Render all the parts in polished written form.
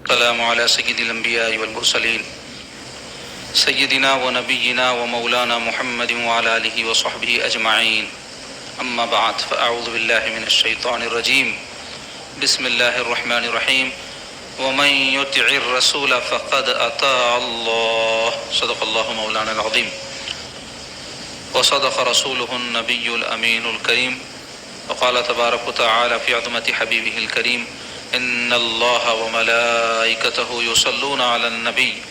السلام على سيد الأنبياء والمرسلين سيدنا ونبينا ومولانا محمد وعلى آله وصحبه أجمعين. أما بعد فأعوذ بالله من الشيطان الرجيم. بسم الله الرحمن الرحيم. ومن يطع الرسول فقد أطاع الله. صدق الله مولانا العظيم وصدق رسوله النبي الأمين الكريم. وقال تبارك وتعالى في عظمة حبيبه الكريم: إن الله وملائكته يصلون على النبي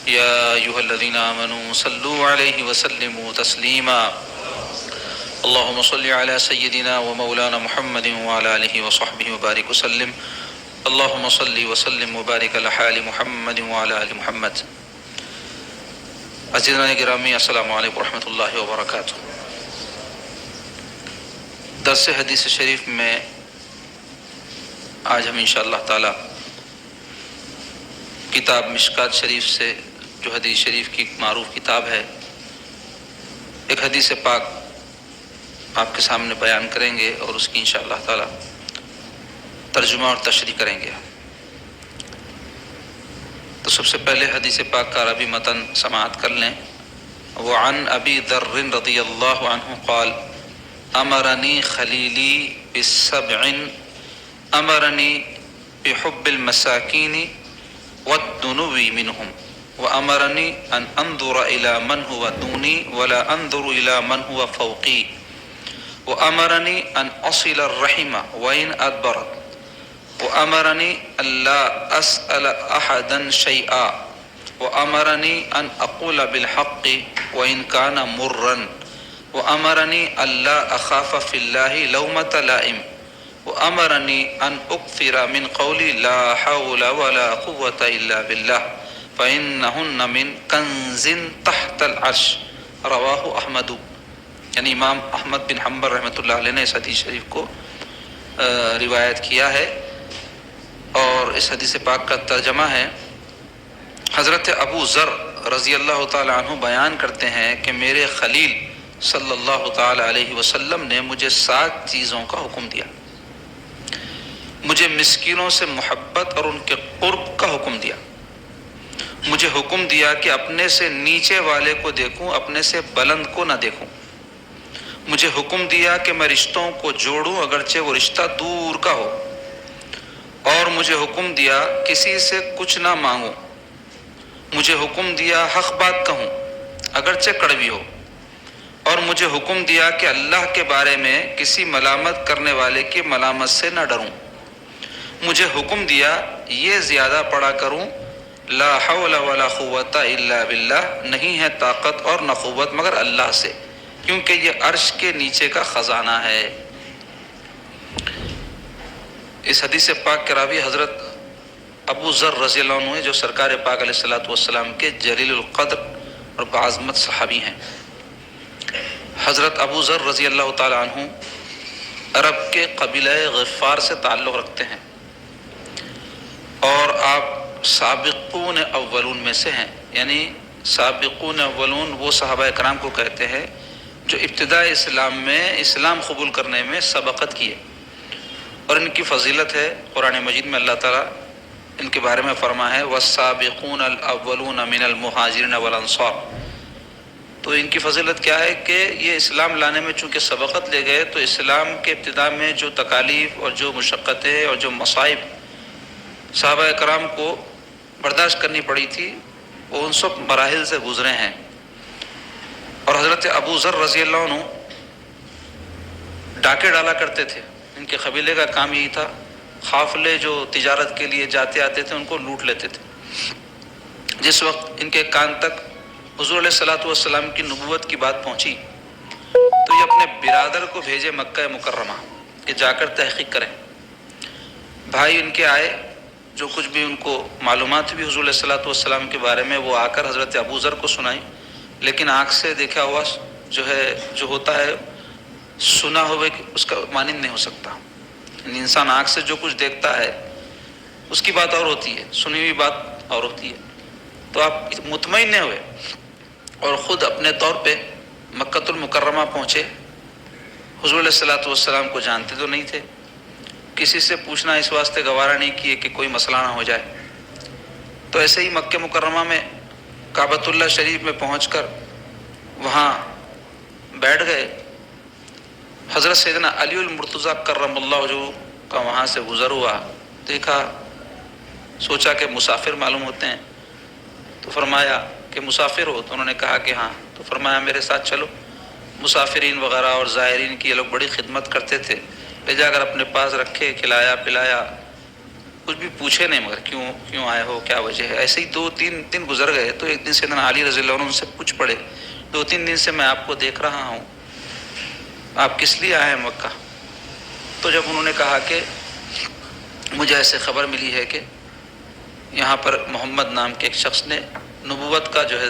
يا أيها الذين آمنوا صلوا عليه وسلموا تسليما. اللهم صل على سيدنا ومولانا محمد وعلى آله وصحبه وبارك وسلم. اللهم صل وسلم وبارك على حال محمد وعلى آل محمد. عزیزان گرامی، السلام علیکم ورحمۃ اللہ وبرکاتہ. درس حدیث شریف میں آج ہم انشاءاللہ تعالی کتاب مشکات شریف سے، جو حدیث شریف کی معروف کتاب ہے، ایک حدیث پاک آپ کے سامنے بیان کریں گے اور اس کی انشاءاللہ تعالی ترجمہ اور تشریح کریں گے. تو سب سے پہلے حدیث پاک کا عربی متن سماعت کر لیں. وعن ابی ذر رضی اللہ عنہ قال: امرنی خلیلی بالسبع، امرنی بحب المساکین والدنو منہم، وامرنی ان انظر الى من هو دونی ولا انظر الى من هو فوقی، وامرنی ان اصل الرحم وان ادبرت، وامرنی الا اسأل احدا شیئا، وامرنی ان اقول بالحق وان کان مرا، وامرنی الا اخاف فی اللہ لومۃ لائم، وامرنی ان اکثر من قولی لا حول ولا قوة الا باللہ فانہن من کنز تحت العرش. رواہ احمد، یعنی امام احمد بن حنبل رحمۃ اللہ علیہ نے اس حدیث شریف کو روایت کیا ہے. اور اس حدیث پاک کا ترجمہ ہے: حضرت ابو ذر رضی اللہ تعالی عنہ بیان کرتے ہیں کہ میرے خلیل صلی اللہ تعالی علیہ وسلم نے مجھے 7 چیزوں کا حکم دیا. مجھے مسکینوں سے محبت اور ان کے قرب کا حکم دیا. مجھے حکم دیا کہ اپنے سے نیچے والے کو دیکھوں، اپنے سے بلند کو نہ دیکھوں. مجھے حکم دیا کہ میں رشتوں کو جوڑوں اگرچہ وہ رشتہ دور کا ہو. اور مجھے حکم دیا کسی سے کچھ نہ مانگوں. مجھے حکم دیا حق بات کہوں اگرچہ کڑوی ہو. اور مجھے حکم دیا کہ اللہ کے بارے میں کسی ملامت کرنے والے کی ملامت سے نہ ڈروں. مجھے حکم دیا یہ زیادہ پڑھا کروں: لا حول ولا قوة الا باللہ، نہیں ہے طاقت اور نہ قوت مگر اللہ سے، کیونکہ یہ عرش کے نیچے کا خزانہ ہے. اس حدیث پاک کے راوی حضرت ابو ذر رضی اللہ عنہ جو سرکار پاک علیہ الصلوۃ والسلام کے جلیل القدر اور بعظمت صحابی ہیں. حضرت ابو ذر رضی اللہ تعالی عنہ عرب کے قبیلہ غفار سے تعلق رکھتے ہیں، اور آپ سابقون اولون میں سے ہیں. یعنی سابقون اولون وہ صحابہ کرام کو کہتے ہیں جو ابتداء اسلام میں اسلام قبول کرنے میں سبقت کیے. اور ان کی فضیلت ہے، قرآن مجید میں اللہ تعالیٰ ان کے بارے میں فرما ہے: والسابقون الاولون من المہاجرین والانصار. تو ان کی فضیلت کیا ہے کہ یہ اسلام لانے میں چونکہ سبقت لے گئے، تو اسلام کے ابتداء میں جو تکالیف اور جو مشقتیں اور جو مصائب صحابہ کرام کو برداشت کرنی پڑی تھی، وہ ان سب مراحل سے گزرے ہیں. اور حضرت ابو ذر رضی اللہ عنہ ڈاکے ڈالا کرتے تھے. ان کے قبیلے کا کام یہی تھا، قافلے جو تجارت کے لیے جاتے آتے تھے ان کو لوٹ لیتے تھے. جس وقت ان کے کان تک حضور علیہ الصلوۃ والسلام کی نبوت کی بات پہنچی تو یہ اپنے برادر کو بھیجے مکہ مکرمہ کہ جا کر تحقیق کریں. بھائی ان کے آئے، جو کچھ بھی ان کو معلومات بھی حضور علیہ الصلوۃ والسلام کے بارے میں وہ آ کر حضرت ابو ذر کو سنائی. لیکن آنکھ سے دیکھا ہوا جو ہوتا ہے، سنا ہوئے کہ اس کا مانند نہیں ہو سکتا. یعنی انسان آنکھ سے جو کچھ دیکھتا ہے اس کی بات اور ہوتی ہے، سنی ہوئی بات اور ہوتی ہے. تو آپ مطمئن نہیں ہوئے اور خود اپنے طور پہ مکۃ المکرمہ پہنچے. حضور علیہ الصلوۃ والسلام کو جانتے تو نہیں تھے، کسی سے پوچھنا اس واسطے گوارا نہیں کیے کہ کوئی مسئلہ نہ ہو جائے. تو ایسے ہی مکہ مکرمہ میں کعبۃ اللہ شریف میں پہنچ کر وہاں بیٹھ گئے. حضرت سیدنا علی المرتضیٰ کرم اللہ وجہہ کا وہاں سے گزر ہوا، دیکھا، سوچا کہ مسافر معلوم ہوتے ہیں، تو فرمایا کہ مسافر ہو؟ تو انہوں نے کہا کہ ہاں. تو فرمایا میرے ساتھ چلو. مسافرین وغیرہ اور زائرین کی یہ لوگ بڑی خدمت کرتے تھے، لے جا کر اپنے پاس رکھے، کھلایا پلایا، کچھ بھی پوچھے نہیں مگر کیوں آئے ہو، کیا وجہ ہے. ایسے ہی 2-3 دن گزر گئے تو ایک دن سیدنا علی رضی اللہ عنہ ان سے پوچھ پڑے، 2-3 دن سے میں آپ کو دیکھ رہا ہوں، آپ کس لیے آئے ہیں مکہ؟ تو جب انہوں نے کہا کہ مجھے ایسے خبر ملی ہے کہ یہاں پر محمد نام کے ایک شخص نے نبوت کا جو ہے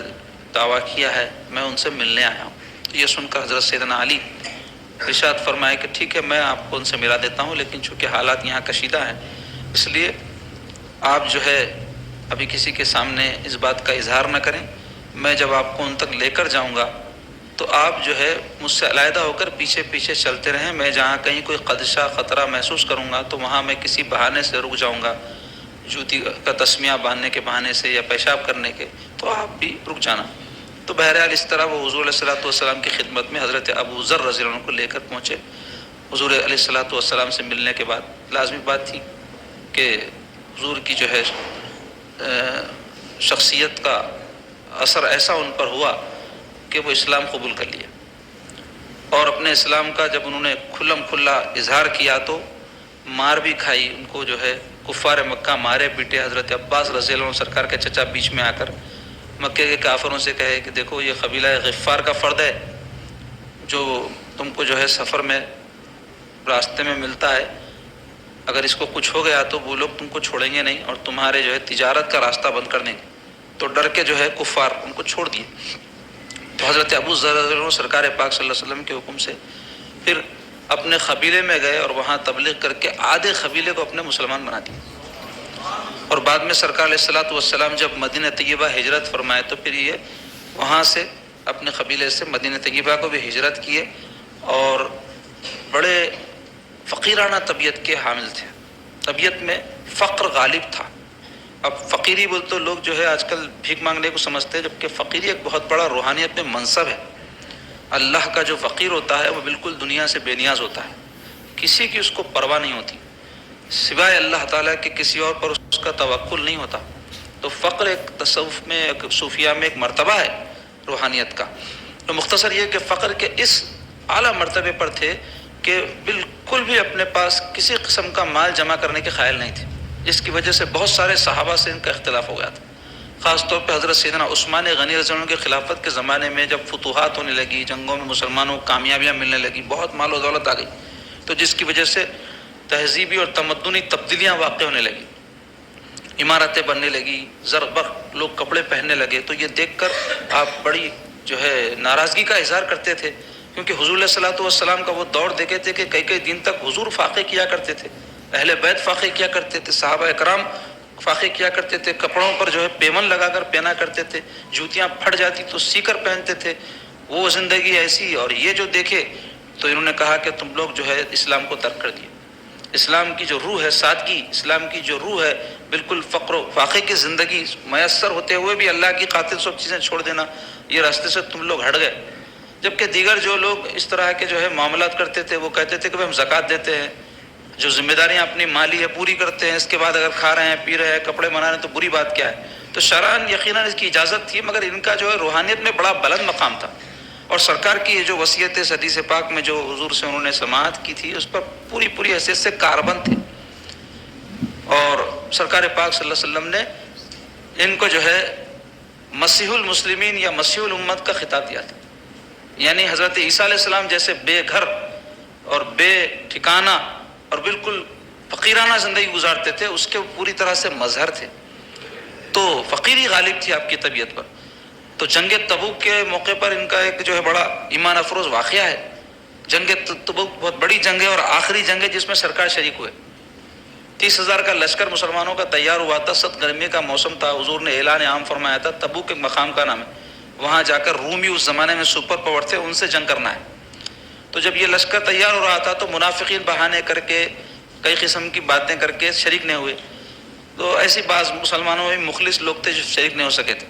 دعویٰ کیا ہے، میں ان سے ملنے آیا ہوں. تو یہ سن کر حضرت سیدنا علی ارشاد فرمائے کہ ٹھیک ہے، میں آپ کو ان سے ملا دیتا ہوں، لیکن چونکہ حالات یہاں کشیدہ ہیں اس لیے آپ جو ہے ابھی کسی کے سامنے اس بات کا اظہار نہ کریں. میں جب آپ کو ان تک لے کر جاؤں گا تو آپ جو ہے مجھ سے علیحدہ ہو کر پیچھے پیچھے چلتے رہیں. میں جہاں کہیں کوئی خدشہ خطرہ محسوس کروں گا تو وہاں میں کسی بہانے سے رک جاؤں گا، جوتی کا تسمیہ باندھنے کے بہانے سے یا پیشاب کرنے کے، تو آپ بھی رک جانا. تو بہرحال اس طرح وہ حضور علیہ السلام کی خدمت میں حضرت ابو ذر رضی اللہ عنہ کو لے کر پہنچے. حضور علیہ السلام سے ملنے کے بعد لازمی بات تھی کہ حضور کی جو ہے شخصیت کا اثر ایسا ان پر ہوا کہ وہ اسلام قبول کر لیا، اور اپنے اسلام کا جب انہوں نے کھلم کھلا اظہار کیا تو مار بھی کھائی. ان کو جو ہے کفار مکہ مارے پیٹے. حضرت عباس رضی اللہ عنہ سرکار کے چچا بیچ میں آ کر مکے کے کافروں سے کہے کہ دیکھو یہ قبیلہ غفار کا فرد ہے جو تم کو جو ہے سفر میں راستے میں ملتا ہے، اگر اس کو کچھ ہو گیا تو وہ لوگ تم کو چھوڑیں گے نہیں اور تمہارے جو ہے تجارت کا راستہ بند کر دیں گے. تو ڈر کے جو ہے کفار ان کو چھوڑ دیے. تو حضرت ابو ذر رضی اللہ عنہ سرکار پاک صلی اللہ علیہ وسلم کے حکم سے پھر اپنے قبیلے میں گئے اور وہاں تبلیغ کر کے آدھے قبیلے کو اپنے مسلمان بنا دیے. اور بعد میں سرکار علیہ السلام جب مدینہ طیبہ ہجرت فرمائے تو پھر یہ وہاں سے اپنے قبیلے سے مدینہ طیبہ کو بھی ہجرت کیے، اور بڑے فقیرانہ طبیعت کے حامل تھے. طبیعت میں فقر غالب تھا. اب فقیری بول تو لوگ جو ہے آج کل بھیک مانگنے کو سمجھتے ہیں، جبکہ فقیری ایک بہت بڑا روحانیت میں منصب ہے. اللہ کا جو فقیر ہوتا ہے وہ بالکل دنیا سے بے نیاز ہوتا ہے، کسی کی اس کو پرواہ نہیں ہوتی سوائے اللہ تعالیٰ کے، کسی اور پر اس کا توکل نہیں ہوتا. تو فقر ایک تصوف میں، ایک صوفیہ میں ایک مرتبہ ہے روحانیت کا. تو مختصر یہ کہ فقر کے اس اعلیٰ مرتبے پر تھے کہ بالکل بھی اپنے پاس کسی قسم کا مال جمع کرنے کے خیال نہیں تھے، جس کی وجہ سے بہت سارے صحابہ سے ان کا اختلاف ہو گیا تھا. خاص طور پہ حضرت سیدنا عثمان غنی رضی اللہ عنہ کے خلافت کے زمانے میں جب فتوحات ہونے لگی، جنگوں میں مسلمانوں کو کامیابیاں ملنے لگی، بہت مال و دولت آ گئی، تو جس کی وجہ سے تہذیبی اور تمدنی تبدیلیاں واقع ہونے لگی، عمارتیں بننے لگی، زربخ لوگ کپڑے پہننے لگے. تو یہ دیکھ کر آپ بڑی جو ہے ناراضگی کا اظہار کرتے تھے، کیونکہ حضور علیہ السلام کا وہ دور دیکھے تھے کہ کئی دن تک حضور فاقے کیا کرتے تھے، اہل بیت فاقے کیا کرتے تھے، صحابہ اکرام فاقے کیا کرتے تھے، کپڑوں پر جو ہے پیمن لگا کر پہنا کرتے تھے، جوتیاں پھٹ جاتی تو سی کر پہنتے تھے. وہ زندگی ایسی، اور یہ جو دیکھے تو انہوں نے کہا کہ تم لوگ جو ہے اسلام کو ترک کر دیے. اسلام کی جو روح ہے سادگی، اسلام کی جو روح ہے بالکل فقر و فاقے کی زندگی میسر ہوتے ہوئے بھی اللہ کی خاطر سب چیزیں چھوڑ دینا، یہ راستے سے تم لوگ ہٹ گئے. جبکہ دیگر جو لوگ اس طرح کے جو ہے معاملات کرتے تھے وہ کہتے تھے کہ ہم زکوٰۃ دیتے ہیں، جو ذمہ داریاں اپنی مالی ہے پوری کرتے ہیں، اس کے بعد اگر کھا رہے ہیں پی رہے ہیں کپڑے بنا رہے ہیں تو بری بات کیا ہے. تو شرعاً یقیناً اس کی اجازت تھی، مگر ان کا جو ہے روحانیت میں بڑا بلند مقام تھا. اور سرکار کی یہ جو وصیت ہے حدیث پاک میں جو حضور سے انہوں نے سماعت کی تھی اس پر پوری حیثیت سے کاربند تھے. اور سرکار پاک صلی اللہ علیہ وسلم نے ان کو جو ہے مسیح المسلمین یا مسیح الامت کا خطاب دیا تھا. یعنی حضرت عیسیٰ علیہ السلام جیسے بے گھر اور بے ٹھکانہ اور بالکل فقیرانہ زندگی گزارتے تھے، اس کے پوری طرح سے مظہر تھے. تو فقیری غالب تھی آپ کی طبیعت پر. تو جنگ تبوک کے موقع پر ان کا ایک جو ہے بڑا ایمان افروز واقعہ ہے. جنگ تبوک بہت بڑی جنگ ہے اور آخری جنگ ہے جس میں سرکار شریک ہوئے. 30,000 کا لشکر مسلمانوں کا تیار ہوا تھا، سخت گرمی کا موسم تھا. حضور نے اعلان عام فرمایا تھا تبوک ایک مقام کا نام ہے، وہاں جا کر رومی اس زمانے میں سپر پاور تھے، ان سے جنگ کرنا ہے. تو جب یہ لشکر تیار ہو رہا تھا تو منافقین بہانے کر کے کئی قسم کی باتیں کر کے شریک نہیں ہوئے. تو ایسی بعض مسلمانوں میں مخلص لوگ تھے جو شریک نہیں ہو سکے تھے.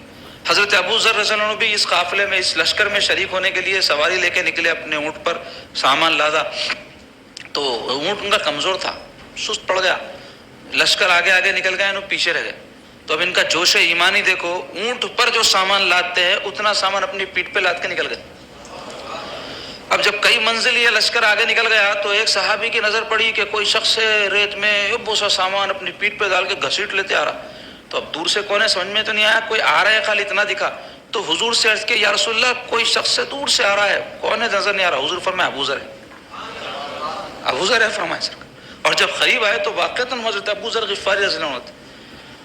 حضرت ابو ذر رضی اللہ عنہ بھی اس قافلے میں اس لشکر میں شریک ہونے کے لیے سواری لے کے نکلے، اپنے اونٹ پر سامان لادا. تو اونٹ ان کا کمزور تھا، سست پڑ گیا، لشکر آگے آگے نکل گئے، انہوں پیچھے رہ گئے. تو اب ان کا جوش ایمانی دیکھو، اونٹ پر جو سامان لاتے ہیں اتنا سامان اپنی پیٹھ پہ لاد کے نکل گئے. اب جب کئی منزل یہ لشکر آگے نکل گیا تو ایک صحابی کی نظر پڑی کہ کوئی شخص ریت میں بہت سا سامان اپنی پیٹھ پہ ڈال کے گھسیٹ لیتے آ رہا. تو اب دور سے کون ہے سمجھ میں تو نہیں آیا، کوئی آ رہا ہے خالی اتنا دکھا. تو حضور سے عرض کہ یا رسول اللہ کوئی شخص سے دور سے آ رہا ہے، کون ہے نظر نہیں آ رہا. حضور فرمایا ابو ذر ہے. ابو ذر ہے فرمایا سر. اور جب قریب آئے تو واقعتاً حضرت ابو ذر غفاری رضی اللہ عنہ تھے.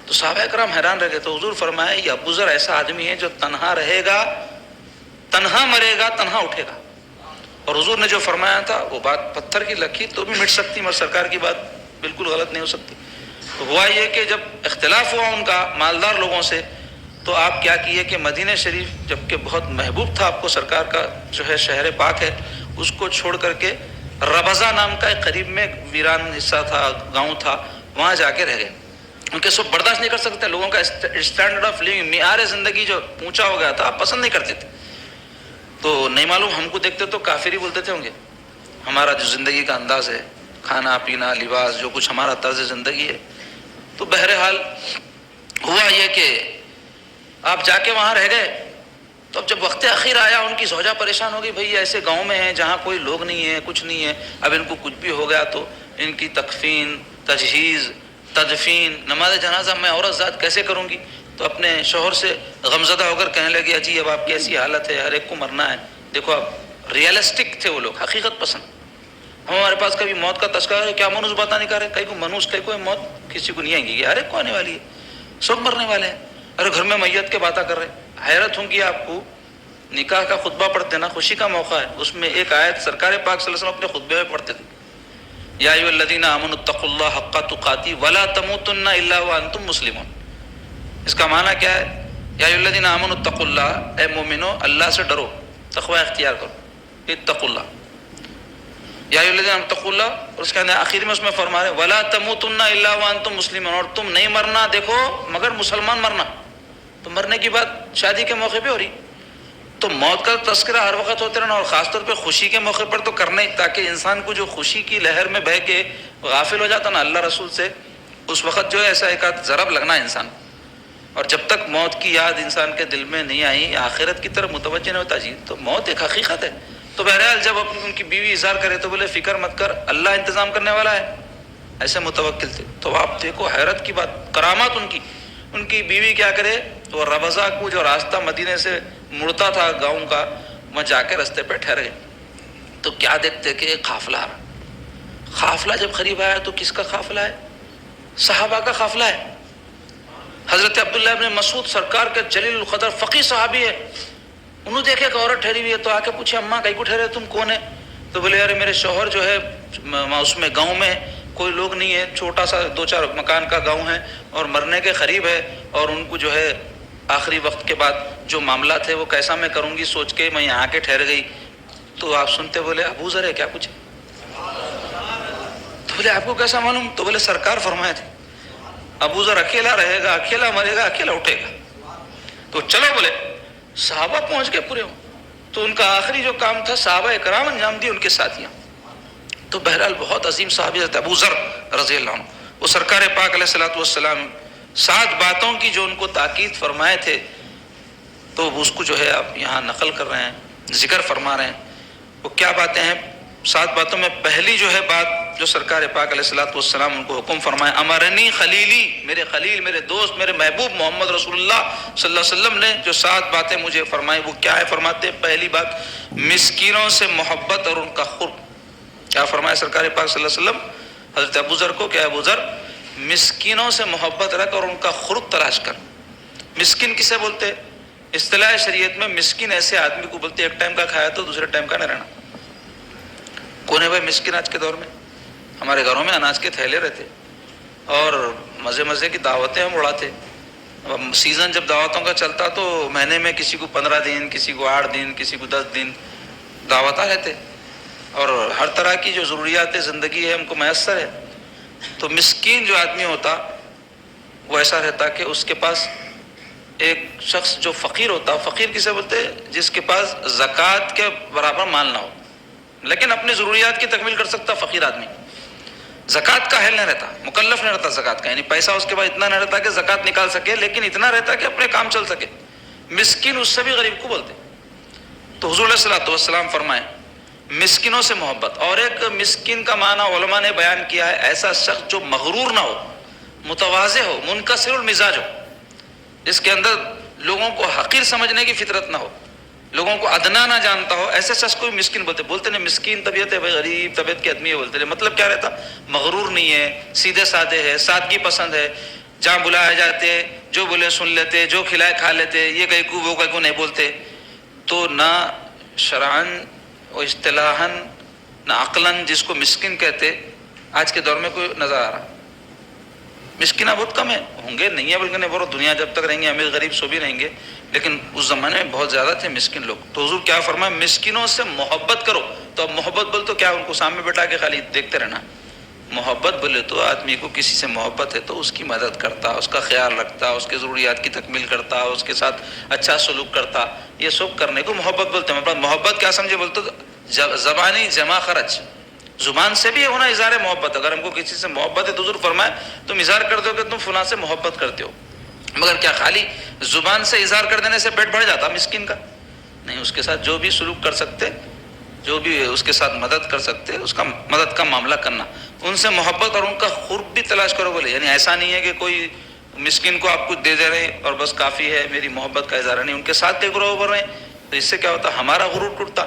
تو صحابہ کرام حیران رہ گئے. تو حضور فرمایا یہ ابو ذر ایسا آدمی ہے جو تنہا رہے گا، تنہا مرے گا، تنہا اٹھے گا. اور حضور نے جو فرمایا تھا وہ بات پتھر کی لکیر تو بھی مٹ سکتی، مگر سرکار کی بات بالکل غلط نہیں ہو سکتی. تو ہوا یہ کہ جب اختلاف ہوا ان کا مالدار لوگوں سے، تو آپ کیا کیے کہ مدینہ شریف جبکہ بہت محبوب تھا آپ کو، سرکار کا جو ہے شہر پاک ہے، اس کو چھوڑ کر کے ربضہ نام کا ایک قریب میں ویران حصہ تھا، گاؤں تھا، وہاں جا کے رہ گئے. ان کے سب برداشت نہیں کر سکتے، لوگوں کا اسٹینڈرڈ آف لیونگ، معیار زندگی جو اونچا ہو گیا تھا، آپ پسند نہیں کرتے تھے. تو نہیں معلوم ہم کو دیکھتے تو کافر ہی بولتے تھے ہوں گے. ہمارا جو زندگی کا انداز ہے، کھانا پینا لباس جو کچھ ہمارا طرز زندگی ہے. تو بہرحال ہوا یہ کہ آپ جا کے وہاں رہ گئے. تو اب جب وقت اخیر آیا ان کی زوجہ پریشان ہو گئی، بھئی ایسے گاؤں میں ہیں جہاں کوئی لوگ نہیں ہے، کچھ نہیں ہے، اب ان کو کچھ بھی ہو گیا تو ان کی تکفین، تجہیز، تدفین، نماز جنازہ میں عورت ذات کیسے کروں گی. تو اپنے شوہر سے غمزدہ ہو کر کہنے لگی جی اب آپ کی ایسی حالت ہے، ہر ایک کو مرنا ہے. دیکھو اب ریئلسٹک تھے وہ لوگ، حقیقت پسند. ہمارے پاس کبھی موت کا تذکرہ ہے، کیا منوس بتا نہیں کر رہے، کئی کو منوس، کئی کو موت کسی کو نہیں آئیں گی، ہر ایک کو آنے والی ہے، سب مرنے والے ہیں. ارے گھر میں میت کے باتیں کر رہے. حیرت ہوں گی آپ کو، نکاح کا خطبہ پڑھتے نا، خوشی کا موقع ہے، اس میں ایک آیت سرکار پاک صلی اللہ علیہ وسلم اپنے خطبے میں پڑھتے تھے، یا ایھا الذین آمنوا اتقوا اللہ حق تقاته ولا تموتن الا وانتم مسلمون. اس کا معنی کیا ہے؟ یا ایھا الذین آمنوا اتقوا اللہ، اے مومنو اللہ سے ڈرو، تقوی اختیار کرو، اتقوا اللہ. یا ایھا الذین آمنوا اتقوا اللہ، اور اس کے اندر آخر میں اس میں فرما رہے ولا تموتن الا وانتم مسلمون، اور تم نہیں مرنا دیکھو مگر مسلمان مرنا. تو مرنے کی بات شادی کے موقع پہ ہو رہی. تو موت کا تذکرہ ہر وقت ہوتے رہنا، اور خاص طور پہ خوشی کے موقع پر تو کرنا ہی، تاکہ انسان کو جو خوشی کی لہر میں بہہ کے غافل ہو جاتا نا اللہ رسول سے، اس وقت جو ہے ایسا ایک آدھ ضرب لگنا انسان. اور جب تک موت کی یاد انسان کے دل میں نہیں آئی، آخرت کی طرف متوجہ نہیں ہوتا جی. تو موت ایک حقیقت ہے. تو بہرحال جب ان کی بیوی اظہار کرے تو بولے فکر مت کر، اللہ انتظام کرنے والا ہے، ایسے متوکل تھے. تو آپ دیکھو حیرت کی بات، کرامات ان کی بیوی کیا کرے، تو ربضہ کو جو راستہ مدینے سے مڑتا تھا گاؤں کا، وہاں جا کے رستے پہ ٹھہر گئے. تو کیا دیکھتے کہ قافلہ آ رہا. قافلہ جب قریب آیا تو کس کا قافلہ ہے؟ صحابہ کا قافلہ ہے. حضرت عبداللہ ابن مسعود سرکار کے جلیل القدر فقیہ صحابی ہے. انہوں دیکھے کہ عورت ٹھہری ہوئی ہے تو آ کے پوچھے اماں کہیں کو ٹھہرے، تم کون ہے؟ تو بولے یار میرے شوہر جو ہے اس میں گاؤں میں کوئی لوگ نہیں ہے، چھوٹا سا 2-4 مکان کا گاؤں ہے اور مرنے کے قریب ہے، اور ان کو جو ہے آخری وقت کے بعد جو معاملات ہے وہ کیسا میں کروں گی سوچ کے میں یہاں کے ٹھہر گئی. تو آپ سنتے بولے ابو ذر ہے کیا کچھ؟ تو بولے آپ کو کیسا معلوم؟ تو بولے سرکار فرمائے تھے ابو ذر اکیلا رہے گا، اکیلا مرے گا، اکیلا اٹھے گا. تو چلو بولے صحابہ پہنچ کے پورے ہوں. تو ان کا آخری جو کام تھا صحابہ اکرام انجام دیے، ان کے ساتھیاں. تو بہرحال بہت عظیم صحابی حضرت ابو ذر رضی اللہ عنہ، وہ سرکار پاک علیہ الصلوۃ والسلام 7 باتوں کی جو ان کو تاکید فرمائے تھے، تو اس کو جو ہے آپ یہاں نقل کر رہے ہیں، ذکر فرما رہے ہیں. وہ کیا باتیں ہیں؟ 7 باتوں میں پہلی جو ہے بات جو سرکار پاک علیہ الصلوۃ والسلام ان کو حکم فرمائے، امرنی خلیلی، میرے خلیل، میرے دوست، میرے محبوب محمد رسول اللہ صلی اللہ علیہ وسلم نے جو 7 باتیں مجھے فرمائی، وہ کیا ہے؟ فرماتے ہیں پہلی بات مسکینوں سے محبت اور ان کا قرب. کیا فرمایا سرکار پاک صلی اللہ علیہ وسلم حضرت ابو ذر کو؟ کہ ابو ذر مسکینوں سے محبت رکھ اور ان کا قرب تلاش کر. مسکین کسے بولتے؟ اصطلاح شریعت میں مسکین ایسے آدمی کو بولتے ایک ٹائم کا کھایا تو دوسرے ٹائم کا نہ رہنا. کون ہے بھائی مسکین آج کے دور میں؟ ہمارے گھروں میں اناج کے تھیلے رہتے اور مزے مزے کی دعوتیں ہم اڑاتے. سیزن جب دعوتوں کا چلتا تو مہینے میں کسی کو 15 دن، کسی کو 8 دن، کسی کو 10 دن دعوتیں رہتے، اور ہر طرح کی جو ضروریات زندگی ہے ہم کو میسر ہے. تو مسکین جو آدمی ہوتا وہ ایسا رہتا کہ اس کے پاس ایک شخص جو فقیر ہوتا، فقیر کسے بولتے ہیں؟ جس کے پاس زکوٰۃ کے برابر مال نہ ہو لیکن اپنی ضروریات کی تکمیل کر سکتا فقیر آدمی، زکوٰۃ کا اہل نہیں رہتا، مکلف نہیں رہتا زکوٰۃ کا، یعنی پیسہ اس کے پاس اتنا نہیں رہتا کہ زکوٰۃ نکال سکے، لیکن اتنا رہتا کہ اپنے کام چل سکے، مسکین اس سے بھی غریب کو بولتے۔ تو حضور علیہ الصلوۃ والسلام فرمائے مسکینوں سے محبت، اور ایک مسکین کا معنی علماء نے بیان کیا ہے ایسا شخص جو مغرور نہ ہو، متواضع ہو، منکسر المزاج ہو، جس کے اندر لوگوں کو حقیر سمجھنے کی فطرت نہ ہو، لوگوں کو ادنا نہ جانتا ہو، ایسے شخص کو مسکین بولتے نہیں مسکین طبیعت ہے بھائی، غریب طبیعت کے آدمی ہے بولتے نہیں، مطلب کیا رہتا؟ مغرور نہیں ہے، سیدھے سادے ہے، سادگی پسند ہے، جہاں بلائے جاتے جو بولے سن لیتے، جو کھلائے کھا لیتے، یہ کہیں کو وہ کہیں کو نہیں بولتے۔ تو نہ شرعاً و اصطلاحاً نہ عقلاً جس کو مسکین کہتے آج کے دور میں کوئی نظر آ رہا؟ مسکینہ بہت کم ہے، ہوں گے نہیں ہے بلکہ نہیں، بولو دنیا جب تک رہیں گے امیر غریب سو بھی رہیں گے، لیکن اس زمانے میں بہت زیادہ تھے مسکین لوگ۔ تو حضور کیا فرمایا؟ مسکینوں سے محبت کرو۔ تو اب محبت بول تو کیا ان کو سامنے بیٹھا کے خالی دیکھتے رہنا؟ محبت بولے تو آدمی کو کسی سے محبت ہے تو اس کی مدد کرتا، اس کا خیال رکھتا، اس کے ضروریات کی تکمیل کرتا، اس کے ساتھ اچھا سلوک کرتا، یہ سب کرنے کو محبت بولتے ہیں۔ محبت کیا سمجھے بولتے تو زبانی جمع خرچ، زبان سے بھی ہونا اظہار محبت۔ اگر ہم کو کسی سے محبت ہے تو حضور فرمائے تم اظہار کر دو کہ تم فلاں سے محبت کرتے ہو، مگر کیا خالی زبان سے اظہار کر دینے سے پیٹ بھر جاتا مسکین کا؟ نہیں، اس کے ساتھ جو بھی سلوک کر سکتے، جو بھی اس کے ساتھ مدد کر سکتے، اس کا مدد کا معاملہ کرنا، ان سے محبت اور ان کا قرب بھی تلاش کرو بولے۔ یعنی ایسا نہیں ہے کہ کوئی مسکین کو آپ کچھ دے دے رہے ہیں اور بس کافی ہے، میری محبت کا اظہار نہیں، ان کے ساتھ کے گروہ بھر رہے ہیں، تو اس سے کیا ہوتا؟ ہمارا غرور ٹوٹتا۔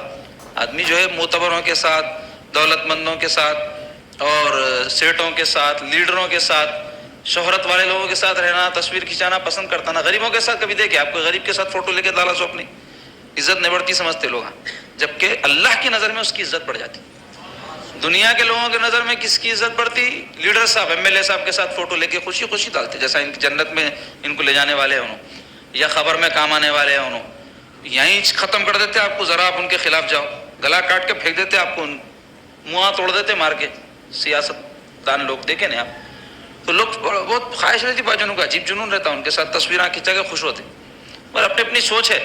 آدمی جو ہے معتبروں کے ساتھ، دولت مندوں کے ساتھ اور سیٹوں کے ساتھ، لیڈروں کے ساتھ، شہرت والے لوگوں کے ساتھ رہنا، تصویر کھینچانا پسند کرتا، نہ غریبوں کے ساتھ کبھی دیکھے آپ کو غریب کے ساتھ فوٹو لے کے ڈالا سو اپنی عزت نہیں بڑھتی سمجھتے لوگ، جبکہ اللہ کی نظر میں اس کی عزت بڑھ جاتی۔ دنیا کے لوگوں کی نظر میں کس کی عزت بڑھتی؟ لیڈر صاحب، ایم ایل اے صاحب کے ساتھ فوٹو لے کے خوشی خوشی ڈالتے، جیسا ان کی جنت میں ان کو لے جانے والے ہیں انہوں، یا خبر میں کام آنے والے ہیں انہوں، یہیں ختم کر دیتے آپ کو، ذرا آپ ان کے خلاف جاؤ گلا کاٹ کے پھینک دیتے آپ کو، منہ توڑ دیتے مار کے۔ سیاست دان لوگ دیکھیں نا آپ، تو لوگ بہت خواہش رہتی باجنوں کا، عجیب جنون رہتا ان کے ساتھ، تصویریں کھینچا کے خوش ہوتے، پر اپنی اپنی سوچ ہے۔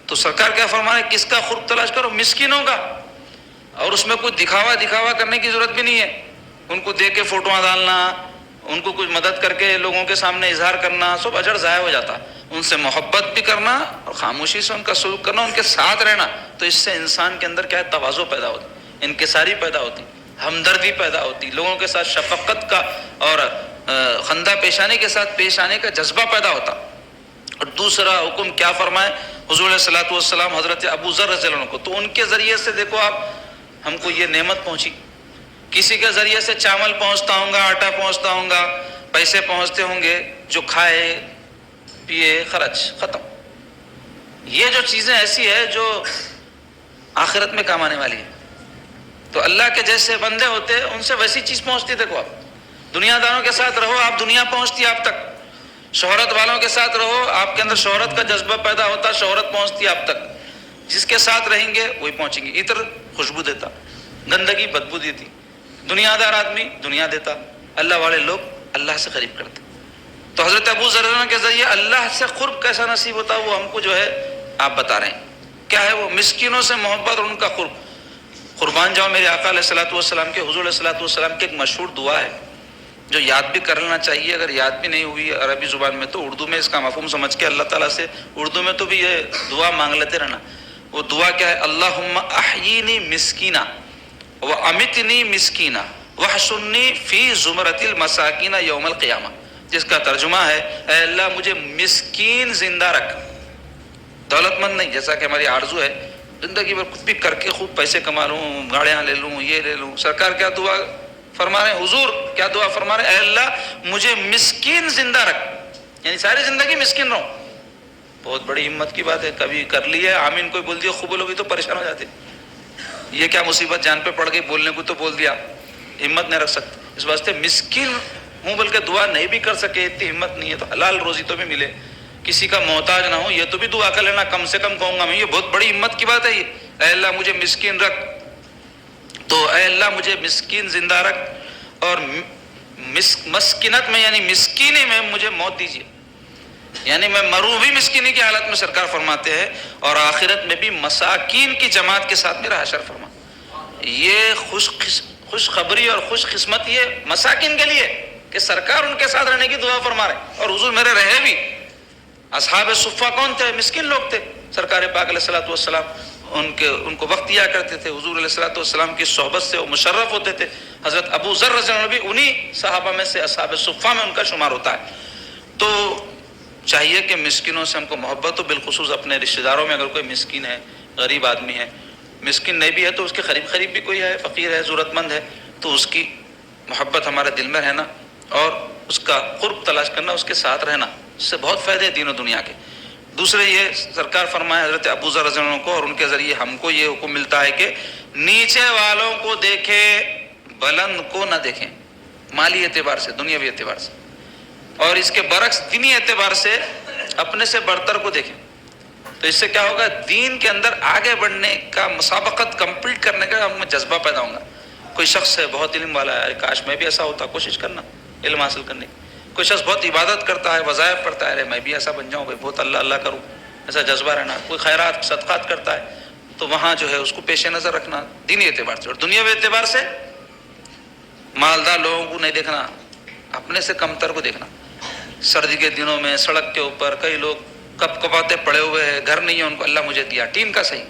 تو سرکار کیا فرما ہے؟ کس کا قرب تلاش کرو؟ مسکینوں کا، اور اس میں کوئی دکھاوا کرنے کی ضرورت بھی نہیں ہے، ان کو دیکھ کے فوٹوਆਂ ڈالنا، ان کو کچھ مدد کر کے لوگوں کے سامنے اظہار کرنا، سب اجر ضائع ہو جاتا۔ ان سے محبت بھی کرنا اور خاموشی سے ان کا سلوک کرنا، ان کے ساتھ رہنا، تو اس سے انسان کے اندر کیا ہے؟ تواضع پیدا ہوتی، انکساری پیدا ہوتی، ہمدردی پیدا ہوتی، لوگوں کے ساتھ شفقت کا اور خندہ پیشانی کے ساتھ پیش آنے کا جذبہ پیدا ہوتا۔ اور دوسرا حکم کیا فرمائے حضور علیہ الصلوۃ والسلام حضرت ابو ذر رضی اللہ عنہ کو؟ تو ان کے ذریعے سے دیکھو آپ، ہم کو یہ نعمت پہنچی، کسی کے ذریعے سے چاول پہنچتا ہوں گا، آٹا پہنچتا ہوں گا، پیسے پہنچتے ہوں گے، جو کھائے پیے خرچ ختم۔ یہ جو چیزیں ایسی ہے جو آخرت میں کام آنے والی ہے، تو اللہ کے جیسے بندے ہوتے ان سے ویسی چیز پہنچتی۔ دیکھو آپ دنیا داروں کے ساتھ رہو، آپ دنیا پہنچتی آپ تک، شہرت والوں کے ساتھ رہو، آپ کے اندر شہرت کا جذبہ پیدا ہوتا، شہرت پہنچتی آپ تک، جس کے ساتھ رہیں گے وہی پہنچیں گے۔ عطر خوشبو دیتا، گندگی بدبو دیتی، دنیا دار آدمی دنیا دیتا، اللہ والے لوگ اللہ سے قریب کرتے۔ تو حضرت ابو ذر کے ذریعے اللہ سے قرب کیسا نصیب ہوتا وہ ہم کو جو ہے آپ بتا رہے ہیں۔ کیا ہے وہ؟ مسکینوں سے محبت اور ان کا قرب۔ قربان جاؤ میرے آقا علیہ الصلوۃ والسلام کے، حضور علیہ الصلوۃ والسلام کی ایک مشہور دعا ہے جو یاد بھی کر لینا چاہیے، اگر یاد بھی نہیں ہوئی عربی زبان میں تو اردو میں اس کا مفہوم سمجھ کے اللہ تعالیٰ سے اردو میں تو بھی یہ دعا مانگ لیتے رہنا۔ وہ دعا کیا ہے؟ اللہم احیینی مسکینہ وامیتنی مسکینہ واحشرنی فی زمرۃ المساکین یوم القیامہ، جس کا ترجمہ ہے اے اللہ مجھے مسکین زندہ رکھ، دولت مند نہیں، جیسا کہ ہماری آرزو ہے زندگی بھر کچھ بھی کر کے خوب پیسے کما لوں، گاڑیاں لے لوں، یہ لے لوں۔ سرکار کیا دعا فرما رہے ہیں؟ حضور کیا دعا فرما رہے ہیں؟ اے اللہ مجھے مسکین زندہ رکھ، یعنی ساری زندگی مسکین رہوں۔ بہت بڑی ہمت کی بات ہے، کبھی کر لی ہے آمین کوئی بول دیا خوب لوگ تو پریشان ہو جاتے، یہ کیا مصیبت جان پہ پڑ گئی، بولنے کو تو بول دیا، ہمت نہیں رکھ سکتے۔ اس واسطے مسکین ہوں بلکہ دعا نہیں بھی کر سکے، اتنی ہمت نہیں ہے تو حلال روزی تو بھی ملے، کسی کا محتاج نہ ہو، یہ تو بھی دعا کر لینا، کم سے کم کہوں گا میں، یہ بہت بڑی ہمت کی بات ہے یہ۔ اے اللہ مجھے مسکین رکھ، تو اے اللہ مجھے مسکین زندہ رکھ اور مسکنت میں یعنی مسکینی میں مجھے موت دیجیے، یعنی میں مروں بھی مسکینی کی حالت میں سرکار فرماتے ہیں، اور آخرت میں بھی مساکین کی جماعت کے ساتھ میرا حشر فرما۔ یہ خوشخبری اور خوش قسمتی ہے مساکین کے لیے کہ سرکار ان کے ساتھ رہنے کی دعا فرما رہے ہیں، اور حضور میرے رہے بھی۔ اصحاب صفہ کون تھے؟ مسکین لوگ تھے۔ سرکار پاک علیہ الصلوۃ والسلام ان کو وقت دیا کرتے تھے، حضور علیہ الصلوۃ والسلام کی صحبت سے وہ مشرف ہوتے تھے۔ حضرت ابو ذر رضی اللہ عنہ بھی انہی صحابہ میں سے اصحاب صفہ میں ان کا شمار ہوتا ہے۔ تو چاہیے کہ مسکینوں سے ہم کو محبت ہو، بالخصوص اپنے رشتہ داروں میں اگر کوئی مسکین ہے، غریب آدمی ہے، مسکین نہیں بھی ہے تو اس کے قریب بھی کوئی ہے، فقیر ہے، ضرورت مند ہے، تو اس کی محبت ہمارے دل میں رہنا اور اس کا قرب تلاش کرنا، اس کے ساتھ رہنا، اس سے بہت فائدے ہیں دین و دنیا کے۔ دوسرے یہ سرکار فرمائے حضرت ابو ذر رضی اللہ عنہ کو، اور ان کے ذریعے ہم کو یہ حکم ملتا ہے کہ نیچے والوں کو دیکھے، بلند کو نہ دیکھیں، مالی اعتبار سے، دنیاوی اعتبار سے، اور اس کے برعکس دینی اعتبار سے اپنے سے برتر کو دیکھیں۔ تو اس سے کیا ہوگا؟ دین کے اندر آگے بڑھنے کا، مسابقت کمپلیٹ کرنے کا ہم میں جذبہ پیدا ہوگا۔ کوئی شخص ہے بہت علم والا ہے، کاش میں بھی ایسا ہوتا، کوشش کرنا علم حاصل کرنے کی۔ کوئی شخص بہت عبادت کرتا ہے، وظائف پڑھتا ہے، ارے میں بھی ایسا بن جاؤں، بھائی بہت اللہ اللہ کروں، ایسا جذبہ رہنا۔ کوئی خیرات صدقات کرتا ہے تو وہاں جو ہے اس کو پیش نظر رکھنا دینی اعتبار سے، اور دنیاوی اعتبار سے مالدار لوگوں کو نہیں دیکھنا، اپنے سے کمتر کو دیکھنا۔ سردی کے دنوں میں سڑک کے اوپر کئی لوگ کپ کپاتے پڑے ہوئے ہیں، گھر نہیں ہے ان کو، اللہ مجھے دیا، ٹین کا صحیح،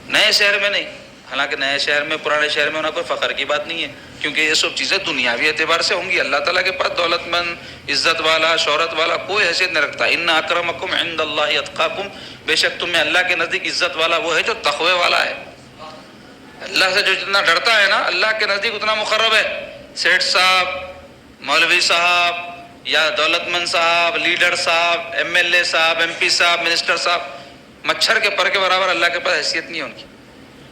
نئے شہر میں نہیں، حالانکہ نئے شہر میں، پرانے شہر میں ہونا کوئی فخر کی بات نہیں ہے، کیونکہ یہ سب چیزیں دنیاوی اعتبار سے ہوں گی۔ اللہ تعالیٰ کے پاس دولت مند، عزت والا، شہرت والا کوئی حیثیت نہیں رکھتا۔ ان اکرمکم عند اللہ اتقاکم، بے شک تم میں اللہ کے نزدیک عزت والا وہ ہے جو تقوی والا ہے۔ اللہ سے جو جتنا ڈرتا ہے نا، اللہ کے نزدیک اتنا مقرب ہے۔ سیٹھ صاحب، مولوی صاحب یا دولت مند صاحب، لیڈر صاحب، ایم ایل اے صاحب، ایم پی صاحب، منسٹر صاحب، مچھر کے پر کے برابر اللہ کے پاس حیثیت نہیں ہے ان کی۔